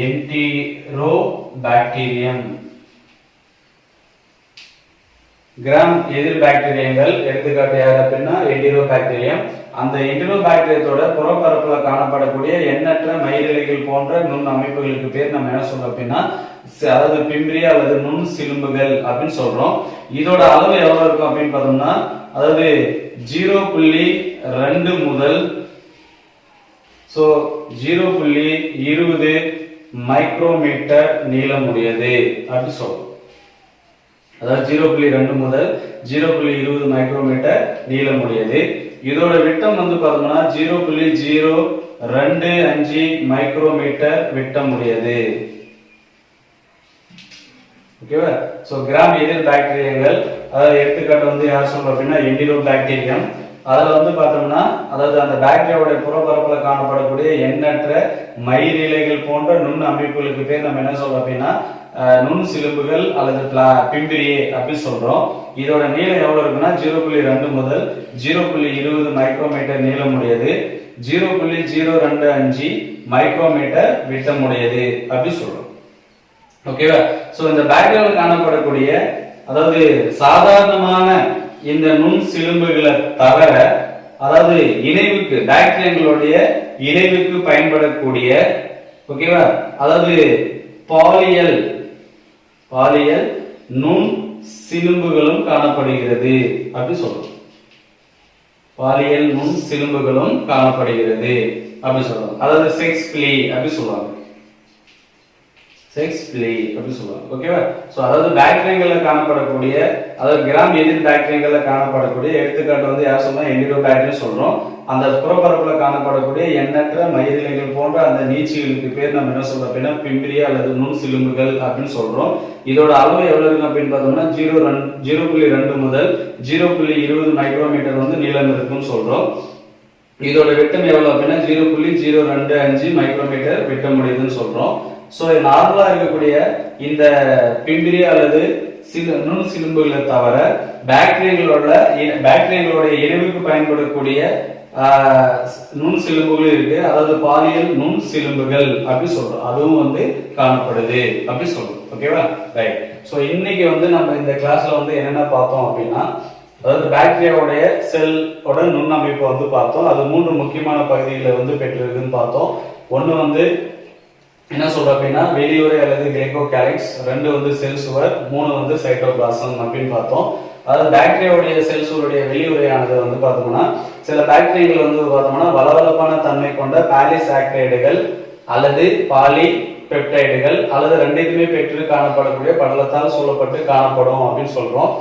என்டிரோபாக்டீரியம். கிராம் எதிர் பாக்டீரியங்கள் எடுத்துக்காட்டு யாரு அப்படின்னா என்டிரோபாக்டீரியம். அந்த என்டிரோபாக்டீரியத்தோட புறப்பரப்புல காணப்படக்கூடிய எண்ணற்ற மயிரிழைகள் போன்ற நுண் அமைப்புகளுக்கு பேர் நம்ம என்ன சொல்றோம் அப்படின்னா அதாவது பிம்பிரி அல்லது நுண் சிலும்புகள் அப்படின்னு சொல்றோம். இதோட அளவு எவ்வளவு இருக்கும் அப்படின்னு பார்த்தோம்னா அதாவது 0.2 முதல் 0.20 மைக்ரோமீட்டர் நீளமுடையது அப்படி சொல்றோம். அதாவது 0.2 முதல் 0.20 மைக்ரோமீட்டர் நீளமுடையது. இதோட விட்டம் வந்து பார்த்தோம்னா 0.025 மைக்ரோமீட்டர் விட்டம் உடையது. ஓகேவா? சோ கிராம் எதிர் பாக்டீரியங்கள் அதாவது எடுத்துக்காட்டு வந்து யார் சொல்றோம் அப்படின்னா என்டிரோபாக்டீரியம். அதுல வந்து பார்த்தோம்னா அதாவது அந்த பாக்டீரியாவோட புறப்பரப்புல காணப்படக்கூடிய எண்ணற்ற மயிரிழைகள் போன்ற நுண் அமைப்புகளுக்கு பேர் நம்ம என்ன சொல்றோம் அப்படின்னா நுண் சிலும்புகள் அல்லது பிம்பிரியே அப்படின்னு சொல்றோம். இதோட நீளம் எவ்வளவு இருக்குன்னா 0.2 முதல் 0.20 மைக்ரோமீட்டர் நீளம் உடையது. 0.025 மைக்ரோமீட்டர் விட்டம் உடையது அப்படி சொல்றோம். ஓகேவா? சோ இந்த பாக்டீரியாவில் காணப்படக்கூடிய அதாவது சாதாரணமான இந்த நுண் சிலும்புகளை தவிர அதாவது இணைவுக்கு பாக்டீரியங்களுடைய இணைவுக்கு பயன்படக்கூடிய ஓகேவா அதாவது பாலியல் நுண் சிலும்புகளும் காணப்படுகிறது அப்படி சொல்றோம். பாலியல் நுண் சிலும்புகளும் காணப்படுகிறது அப்படி சொல்றோம். அதாவது செக்ஸ் பிளே அப்படி சொல்லுவாங்க. செக்ஸ் பிளே அப்படி சொல்லுவாங்க. ஓகேவா? சோ அதாவது பாக்டீரியங்கள்ல காணப்படக்கூடிய அதாவது கிராம் எதிர் பாக்டீரியங்கள்ல காணப்படக்கூடிய எடுத்துக்காட்டு வந்து யார் சொன்னா என்டிரோபாக்டீரியம் சொல்றோம். அந்த புறப்பரப்புல காணப்படக்கூடிய எண்ணற்ற மயிரிழைகள் போன்ற அந்த நீட்சிகளுக்கு பேர் நம்ம என்ன சொல்றோம் அப்படின்னா பிம்பிரியா அல்லது நுண் சிலும்புகள் அப்படின்னு சொல்றோம். இதோட அளவு எவ்வளவு இருக்கு அப்படின்னு பார்த்தோம்னா 0.2 முதல் 0.20 மைக்ரோமீட்டர் வந்து நீளம் இருக்குன்னு சொல்றோம். இதோட விட்டம் எவ்வளவு அப்படின்னா 0.025 மைக்ரோமீட்டர் விட்டம் உடையதுன்னு சொல்றோம். சோ நார்மலா இருக்கக்கூடிய இந்த பிம்பிரி அல்லது நுண் சிலும்புகளை தவிர பாக்டீரியங்களோட இணைவுக்கு பயன்படக்கூடிய நுண் சிலும்புகள் இருக்கு. அதாவது பாலியல் நுண் சிலும்புகள் அப்படி சொல்றோம். அதுவும் வந்து காணப்படுது அப்படி சொல்றோம். ஓகேவா? ரைட். சோ இன்னைக்கு வந்து நம்ம இந்த கிளாஸ்ல வந்து என்னென்ன பார்த்தோம் அப்படின்னா அதாவது பாக்டீரியாவுடைய செல்லோட நுண் அமைப்பு வந்து பார்த்தோம். அது 3 முக்கியமான பகுதிகளை வந்து பெற்றிருக்குன்னு பார்த்தோம். ஒன்னு வந்து என்ன சொல்றோம் அப்படின்னா வெளியுறை அல்லது கிளைகோ கேலிக்ஸ், 2 வந்து செல் சுவர், 3 வந்து சைட்டோபிளாசம் அப்படின்னு பார்த்தோம். அதாவது பாக்டீரியாவுடைய செல் சுவருடைய வெளியுறையானது வந்து பார்த்தோம்னா சில பாக்டீரியங்கள் வந்து பார்த்தோம்னா வளவளப்பான தன்மை கொண்ட பாலிசாக்கரைடுகள் அல்லது பாலி பெப்டைடுகள் அல்லது ரெண்டையுமே பெற்று காணப்படக்கூடிய படலத்தால் சூழப்பட்டு காணப்படும் அப்படின்னு சொல்றோம்.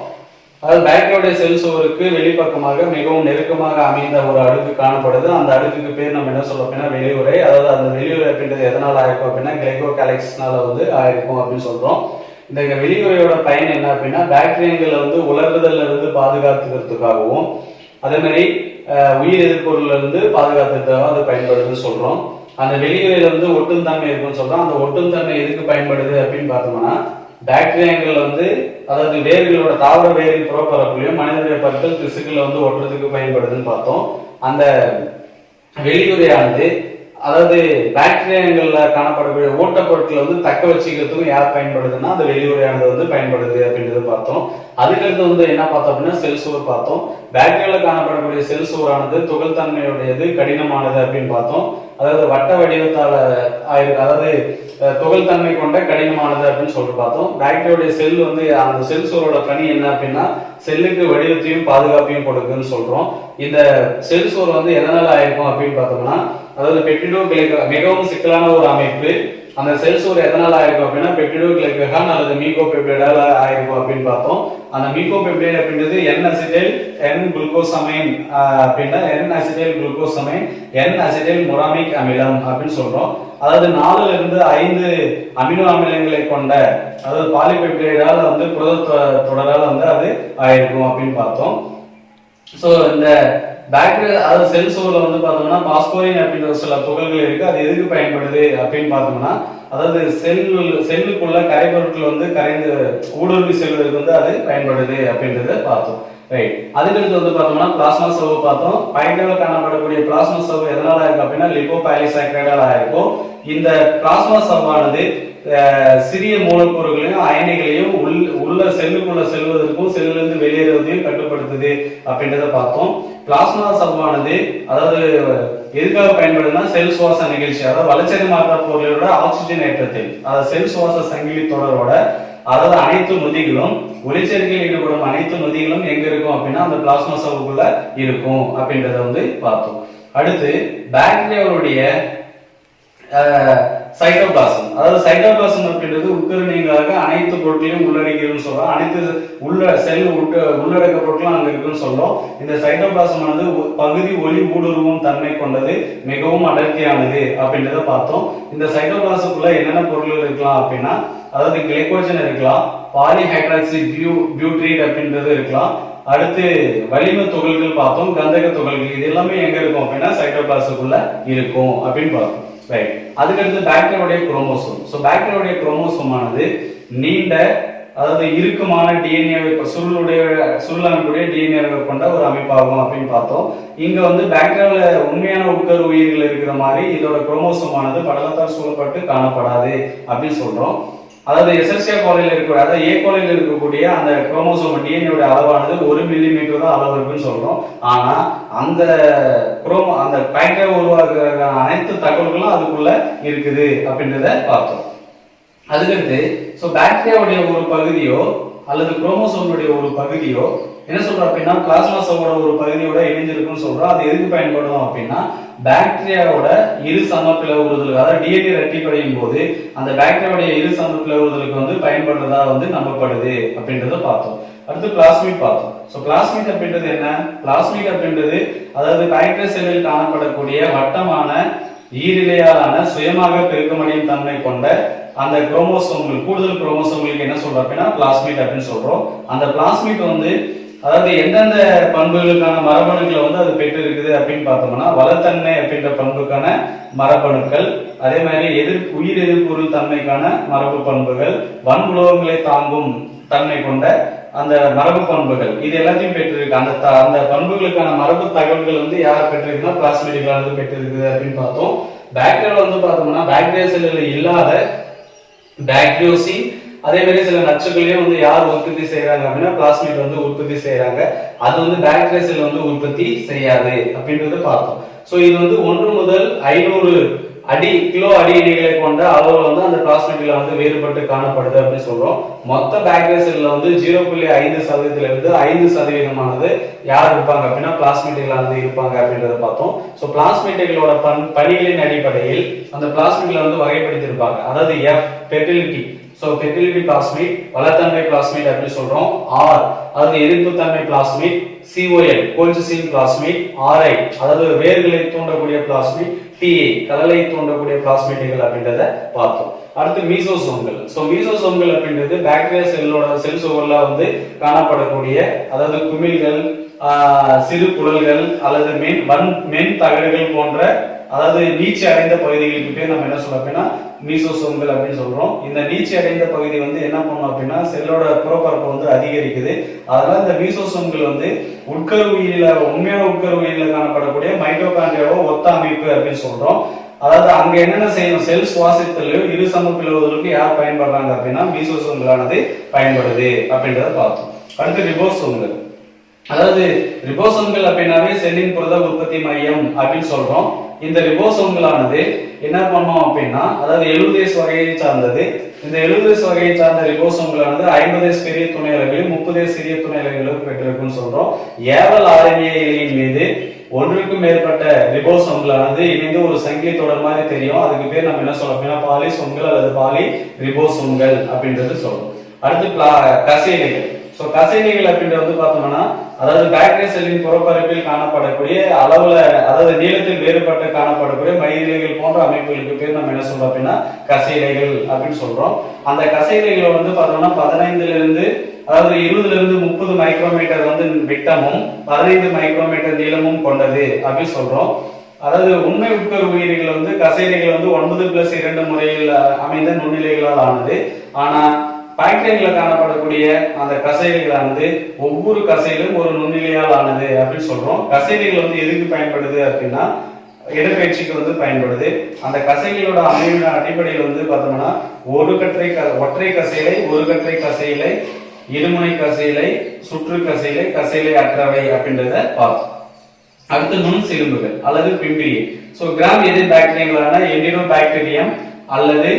அதாவது பாக்டீரியாவுடைய செல் சுவருக்கு வெளிப்பக்கமாக மிகவும் நெருக்கமாக அமைந்த ஒரு அடுக்கு காணப்படுது. அந்த அடுக்குக்கு பேர் நம்ம என்ன சொல்றோம் அப்படின்னா வெளியுறை. அதாவது அந்த வெளியுறை அப்படின்றது எதனால ஆயிருக்கும் அப்படின்னா கிளைகோ கேலிக்ஸ்னால வந்து ஆயிருக்கும் அப்படின்னு சொல்றோம். இந்த வெளியுறையோட பயன் என்ன அப்படின்னா பாக்டீரியங்களை வந்து உலர்வுதல்ல இருந்து பாதுகாத்துக்கிறதுக்காகவும் அதே மாதிரி உயிர் எதிர்ப்பொருள்ல இருந்து பாதுகாத்துக்கிறதுக்காக அது பயன்படுதுன்னு சொல்றோம். அந்த வெளியுறையில வந்து ஒட்டும் தன்மை இருக்குன்னு சொல்றோம். அந்த ஒட்டும் தன்மை எதுக்கு பயன்படுது அப்படின்னு பார்த்தோம்னா பாக்டீரியாக்கள் வந்து அதாவது வேர்களோட தாவர வேரின் புறப்பரப்புலையும் மனிதனுடைய பற்கள் திசுக்களை வந்து ஒட்டுறதுக்கு பயன்படுதுன்னு பார்த்தோம். அந்த வெளியுறையானது அதாவது பாக்டீரியாங்கள்ல காணப்படக்கூடிய ஊட்டப்பொருட்களை வந்து தக்க வச்சுக்கிறதுக்கும் யார் பயன்படுதுன்னா அந்த வெளியுறையானது வந்து பயன்படுது அப்படின்றத பார்த்தோம். அதுக்கடுத்து வந்து என்ன பார்த்தோம் அப்படின்னா செல் சுவர் பார்த்தோம். பாக்டீரியால காணப்படக்கூடிய செல் சுவரானது துகள் தன்மையுடையது, கடினமானது அப்படின்னு பார்த்தோம். அதாவது வட்ட வடிவத்தால அதாவது துகள் தன்மை கொண்ட கடினமானது அப்படின்னு சொல்லிட்டு பார்த்தோம். பாக்டீரியாவுடைய செல் வந்து அந்த செல் சுவரோட பணி என்ன அப்படின்னா செல்லுக்கு வடிவத்தையும் பாதுகாப்பையும் கொடுக்குன்னு சொல்றோம். இந்த செல் சுவர் வந்து எதனால ஆயிருக்கும் அப்படின்னு பார்த்தோம்னா, அதாவது பெப்டிடோ மிகவும் சிக்கலான ஒரு அமைப்பு. அந்த செல் சுவர் எதனால ஆயிருக்கும் அப்படின்னா பெப்டிடோ கிளைகோகான் அல்லது மீகோ பெப்டைடால ஆயிருக்கும் அப்படின்னு பார்த்தோம். அந்த மீகோ பெப்டைட் அப்படின்றது என் அசிடைல் என் குளுக்கோசமைன் அப்படின்னா என் அசிடைல் குளுக்கோசமைன் என் அசிடைல் முராமிக் அமிலம் அப்படின்னு சொல்றோம். அதாவது 4ல இருந்து 5 அமினோ அமிலங்களை கொண்ட அதாவது பாலிபெப்டைடால வந்து புரத தொடரால வந்து அது ஆயிருக்கும் அப்படின்னு பார்த்தோம். சோ இந்த பாக்டீரியா அதாவது செல் சுவர்ல வந்து பார்த்தோம்னா பாஸ்போரின் அப்படின்ற சில துகள்கள் இருக்கு. அது எதுக்கு பயன்படுது அப்படின்னு பார்த்தோம்னா, அதாவது செல்லுக்குள்ள கரைபொருட்கள் வந்து கரைந்து ஊடுருவி செல்வதற்கு வந்து அது பயன்படுது அப்படின்றத பார்த்தோம். ரைட். அதுக்கடுத்து வந்து பார்த்தோம்னா பிளாஸ்மா சவ்வு பார்த்தோம். பாக்டீரியால காணப்படக்கூடிய பிளாஸ்மா சவ்வு எதனால இருக்கு அப்படின்னா லிபோபாலிசாக்கரைடால இருக்கும். இந்த பிளாஸ்மா சவ்வானது சிறிய மூலக்கூறுகளையும் அயனிகளையும் உள்ள செல்லுக்குள்ள செல்வதற்கும் செல்லிலிருந்து வெளியேறுவதையும் கட்டுப்படுத்துது அப்படின்றத பார்த்தோம். பிளாஸ்மா சவ்வானது அதாவது எதுக்காக பயன்படுதுன்னா செல் சுவாச நிகழ்ச்சி அதாவது வளர்ச்சி மாற்ற பொருளோட ஆக்சிஜன் ஏற்றத்தில் அதாவது செல் சுவாச சங்கிலி தொடரோட அதாவது அனைத்து நொதிகளும் ஒளிச்சேர்க்கையில் ஈடுபடும் அனைத்து நொதிகளும் எங்க இருக்கும் அப்படின்னா அந்த பிளாஸ்மா சவ்வுக்குள்ள இருக்கும் அப்படின்றத வந்து பார்த்தோம். அடுத்து பாக்டீரியாவுடைய சைட்டோபிளாசம் அதாவது சைட்டோபிளாசம் அப்படின்றது உட்கருணிகளாக அனைத்து பொருட்களையும் உள்ளடக்கியதுன்னு சொல்றோம். அனைத்து செல் உள்ளடக்க பொருட்களும் அங்க இருக்குன்னு சொல்றோம். இந்த சைட்டோபிளாசம் ஆனது பகுதி ஒளி ஊடுருவும் தன்மை கொண்டது, மிகவும் அடர்த்தியானது அப்படின்றத பார்த்தோம். இந்த சைட்டோபிளாசத்துக்குள்ள என்னென்ன பொருட்கள் இருக்கலாம் அப்படின்னா அதாவது கிளைகோஜன் இருக்கலாம், பாலிஹைட்ராக்சி பியூட்ரேட் அப்படின்றது இருக்கலாம். அடுத்து வளிம துகள்கள் பார்த்தோம், கந்தக துகள்கள் இது எல்லாமே எங்க இருக்கும் அப்படின்னா சைட்டோபிளாசத்துக்குள்ள இருக்கும் அப்படின்னு பார்த்தோம். ரைட். அதுக்கடுத்து பாக்டீரியாவுடைய குரோமோசோம். சோ பாக்டீரியாவுடைய குரோமோசோம் ஆனது நீண்ட அதாவது இறுக்கமான டிஎன்ஏ சுருளமைப்புடைய டிஎன்ஏ கொண்ட ஒரு அமைப்பாகும் அப்படின்னு பார்த்தோம். இங்க வந்து பாக்டீரியால உண்மையான உட்கரு உயிர்கள் இருக்கிற மாதிரி இதோட குரோமோசோம் ஆனது படலத்தால் சூழப்பட்டு காணப்படாது அப்படின்னு சொல்றோம். அதாவது எசென்சியா கோலையில் இருக்கக்கூடிய அதாவது ஏ கோலையில் இருக்கக்கூடிய அந்த குரோமோசோம் டிஎன்ஏ அளவானது 1 மில்லிமீட்டர் தான் அளவு இருக்குன்னு சொல்றோம். ஆனா அந்த பாக்டீரியா உருவாக்குற அனைத்து தகவல்களும் அதுக்குள்ள இருக்குது அப்படின்றத பார்த்தோம். அதுக்கடுத்து பாக்டீரியாவுடைய ஒரு பகுதியோ அல்லது குரோமோசோமுடைய ஒரு பகுதியோ என்ன சொல்றோம் அப்படின்னா பிளாஸ்மா சவ்வோட ஒரு பகுதியோட இணைஞ்சிருக்குன்னு சொல்றோம். அது எதுக்கு பயன்படும் அப்படின்னா பாக்டீரியாவோட இரு சமப்பிளவுறுதலுக்கு அதாவது டிஎன்ஏ ரெட்டிப்படையும் போது அந்த பாக்டீரியாவுடைய இரு சமப்பிளவுறுதலுக்கு வந்து பயன்படுறதா வந்து நம்பப்படுது அப்படின்றத பார்த்தோம். அடுத்து பிளாஸ்மிட் பார்த்தோம். பிளாஸ்மிட் அப்படின்றது என்ன? பிளாஸ்மிட் அப்படின்றது அதாவது பாக்டீரியா செல்லில் காணப்படக்கூடிய வட்டமான ஈரிலையாலான சுயமாக பெருக்கமடையும் தன்மை கொண்ட அந்த குரோமோசோம்கள் கூடுதல் குரோமோசோம்களுக்கு என்ன சொல்றோம் அப்படின்னா பிளாஸ்மிட் அப்படின்னு சொல்றோம். அந்த பிளாஸ்மிட் வந்து அதாவது எந்தெந்த பண்புகளுக்கான மரபணுக்களை வந்து அது பெற்று இருக்குது அப்படின்னு பார்த்தோம்னா வளத்தன்மை அப்படின்ற பண்புக்கான மரபணுக்கள், அதே மாதிரி உயிர் எதிர்ப்பொருள் தன்மைக்கான மரபு பண்புகள், வன்புலோகங்களை தாங்கும் தன்மை கொண்ட அந்த மரபு பண்புகள் இது எல்லாத்தையும் பெற்றிருக்கு. அந்த பண்புகளுக்கான மரபு தகவல்கள் வந்து யார் பெற்றிருக்குன்னா பிளாஸ்மிட்களானது பெற்றிருக்குது அப்படின்னு பார்த்தோம். பாக்டீரியா வந்து பார்த்தோம்னா பாக்டீரியா செல்லில் இல்லாத பாக்டீரியோசின் அதே மாதிரி சில நச்சுகளையும் வந்து யார் உற்பத்தி செய்யறாங்க அப்படின்னா பிளாஸ்மிட் வந்து உற்பத்தி செய்யறாங்க. அது வந்து பாக்டீரியா செல் வந்து உற்பத்தி செய்யாது அப்படின்றத பார்த்தோம். இது வந்து 1 முதல் 500 கிலோ அடி எண்ணிகளை கொண்ட அளவுல வந்து அந்த பிளாஸ்மிட்ல வந்து வேறுபட்டு காணப்படுது அப்படின்னு சொல்றோம். மொத்த பாக்டீரியா செல்ல வந்து 0.5% இருந்து 5% யார் இருப்பாங்க அப்படின்னா பிளாஸ்மிட்கள் வந்து இருப்பாங்க அப்படின்றத பார்த்தோம். பிளாஸ்மிட்களோட பணிகளின் அடிப்படையில் அந்த பிளாஸ்மிட்ல வந்து வகைப்படுத்தியிருப்பாங்க. அதாவது ஃபெர்டிலிட்டி ஃபெர்டிலிட்டி பிளாஸ்மிட், வளத்தன்மை பிளாஸ்மிட் அப்படின்னு சொல்றோம். அதாவது எதிர்ப்புத்தன்மை பிளாஸ்மிட், COL கோல்ஜிசின் பிளாஸ்மிட், RI அதாவது வேர்களை தூண்டக்கூடிய பிளாஸ்மிட், TA கடலை தூண்டக்கூடிய பிளாஸ்மிட்கள் அப்படின்றத பார்த்தோம். அடுத்து மீசோசோம்கள். மீசோசோம்கள் அப்படின்றது பாக்டீரியா செல் சுவர்ல வந்து காணப்படக்கூடிய அதாவது குமிழ்கள், சிறு குழல்கள் அல்லது மென் தகடுகள் போன்ற அதாவது நீச்சி அடைந்த பகுதிகளுக்கு பேர் நம்ம என்ன சொல்றோம் அப்படின்னா மீசோசோம்கள் அப்படின்னு சொல்றோம். இந்த நீச்சி அடைந்த பகுதி வந்து என்ன பண்ணும் அப்படின்னா செல்லோட புறப்பரப்பு வந்து அதிகரிக்குது. அதனால இந்த மீசோசோம்கள் வந்து உண்மையான உட்கரு உயிரில காணப்படக்கூடிய மைட்டோகாண்ட்ரியாவோ ஒத்த அமைப்பு அப்படின்னு சொல்றோம். அதாவது அங்க என்னென்ன செய்யணும், செல் சுவாசித்தலையோ இரு சம பிளவுதலுக்கு யார் பயன்படுறாங்க அப்படின்னா மீசோசோம்களானது பயன்படுது அப்படின்றத பார்த்தோம். அடுத்து ரிபோசோம்கள். அதாவது ரிபோசோம்கள் அப்படின்னாவே செல்லின் புரத உற்பத்தி மையம் அப்படின்னு சொல்றோம். இந்த ரிபோசோம்களானது என்ன பண்ணோம் அப்படின்னா, அதாவது 70S வகையை சார்ந்தது. இந்த 70S வகையை சார்ந்த ரிபோசோம்களானது 50S பெரிய துணை அலகுகளையும் 30S சிறிய துணை அலகுகளையும் பெற்றிருக்குன்னு சொல்றோம். ஏவல் ஆர்என்ஏ இலையின் மீது ஒன்றுக்கும் மேற்பட்ட ரிபோசோம்களானது இணைந்து ஒரு சங்கிலி தொடர் மாதிரி தெரியும். அதுக்கு பேர் நம்ம என்ன சொல்றோம் அப்படின்னா பாலிசோம்கள் அல்லது பாலி ரிபோசோம்கள் அப்படின்றது சொல்றோம். அடுத்து கசையிலைகள். சோ கசையிலைகள் அப்படின்றது வந்து பார்த்தோம்னா, அதாவது பாக்டீரியா செல்லின் புறப்பரப்பில் காணப்படக்கூடிய அளவுல, அதாவது நீளத்தில் வேறுபட்டு காணப்படக்கூடிய மயிரிழைகள் போன்ற அமைப்புகளுக்கு பேர் நம்ம என்ன சொல்றோம் அப்படின்னா கசையிலைகள் அப்படின்னு சொல்றோம். அந்த கசையிலைகளை வந்து பார்த்தோம்னா 15 இருந்து, அதாவது 20 இருந்து 30 மைக்ரோமீட்டர் வந்து விட்டமும் 15 மைக்ரோமீட்டர் நீளமும் கொண்டது அப்படின்னு சொல்றோம். அதாவது உண்மை உட்கரு உயிரிகள் வந்து கசையிலைகள் வந்து 9+2 முறையில் அமைந்த நுண்ணிலைகளால் ஆனது. ஆனா பாக்டீரியால காணப்படக்கூடிய அந்த கசையிலைகளானது ஒவ்வொரு கசையிலும் ஒரு நுண்ணிலையால் ஆனது அப்படின்னு சொல்றோம். கசையிலைகள் வந்து எதுக்கு பயன்படுது அப்படின்னா இடப்பெயர்ச்சிக்கு வந்து பயன்படுது. அந்த கசைகளோட அமைவின் அடிப்படையில் வந்து பார்த்தோம்னா ஒற்றை கசையிலை, ஒரு கற்றை கசையிலை, இருமுனை கசையிலை, சுற்று கசையிலை, கசையிலை அற்றவை அப்படின்றத பார்த்தோம். அடுத்து நுண் சிலும்புகள் அல்லது பிம்பிரியை. சோ கிராம் எதிர் பாக்டீரியாக்களான என்டிரோபாக்டீரியம் அல்லது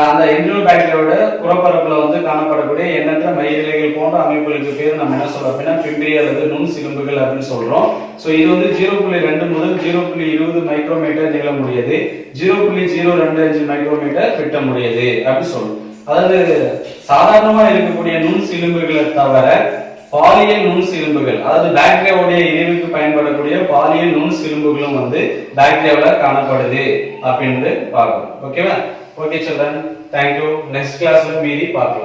அந்த என்டிரோபாக்டீரியாவோட புறப்பரப்புல வந்து காணப்படக்கூடிய எண்ணற்ற மயிரிழைகள் போன்ற அமைப்புகளுக்கு பேர் நம்ம என்ன சொல்றோம் அப்படின்னா பிம்பிரி அல்லது நுண் சிலும்புகள் அப்படின்னு சொல்றோம். சோ இது வந்து 0.2 முதல் 0.20 மைக்ரோமீட்டர் நீளமுடையது, 0.025 மைக்ரோமீட்டர் விட்டமுடையது அப்படின்னு சொல்றோம். அதாவது சாதாரணமா இருக்கக்கூடிய நுண் சிலும்புகளை தவிர பாலியல் நுண் சிலும்புகள், அதாவது பாக்டீரியாவுடைய இணைவுக்கு பயன்படக்கூடிய பாலியல் நுண் சிலும்புகளும் வந்து பாக்டீரியாவுல காணப்படுது அப்படின்னு பார்க்கணும். ஓகேவா? Okay children, thank you. நெக்ஸ்ட் கிளாஸ்ல மீதி பார்க்கலாம்.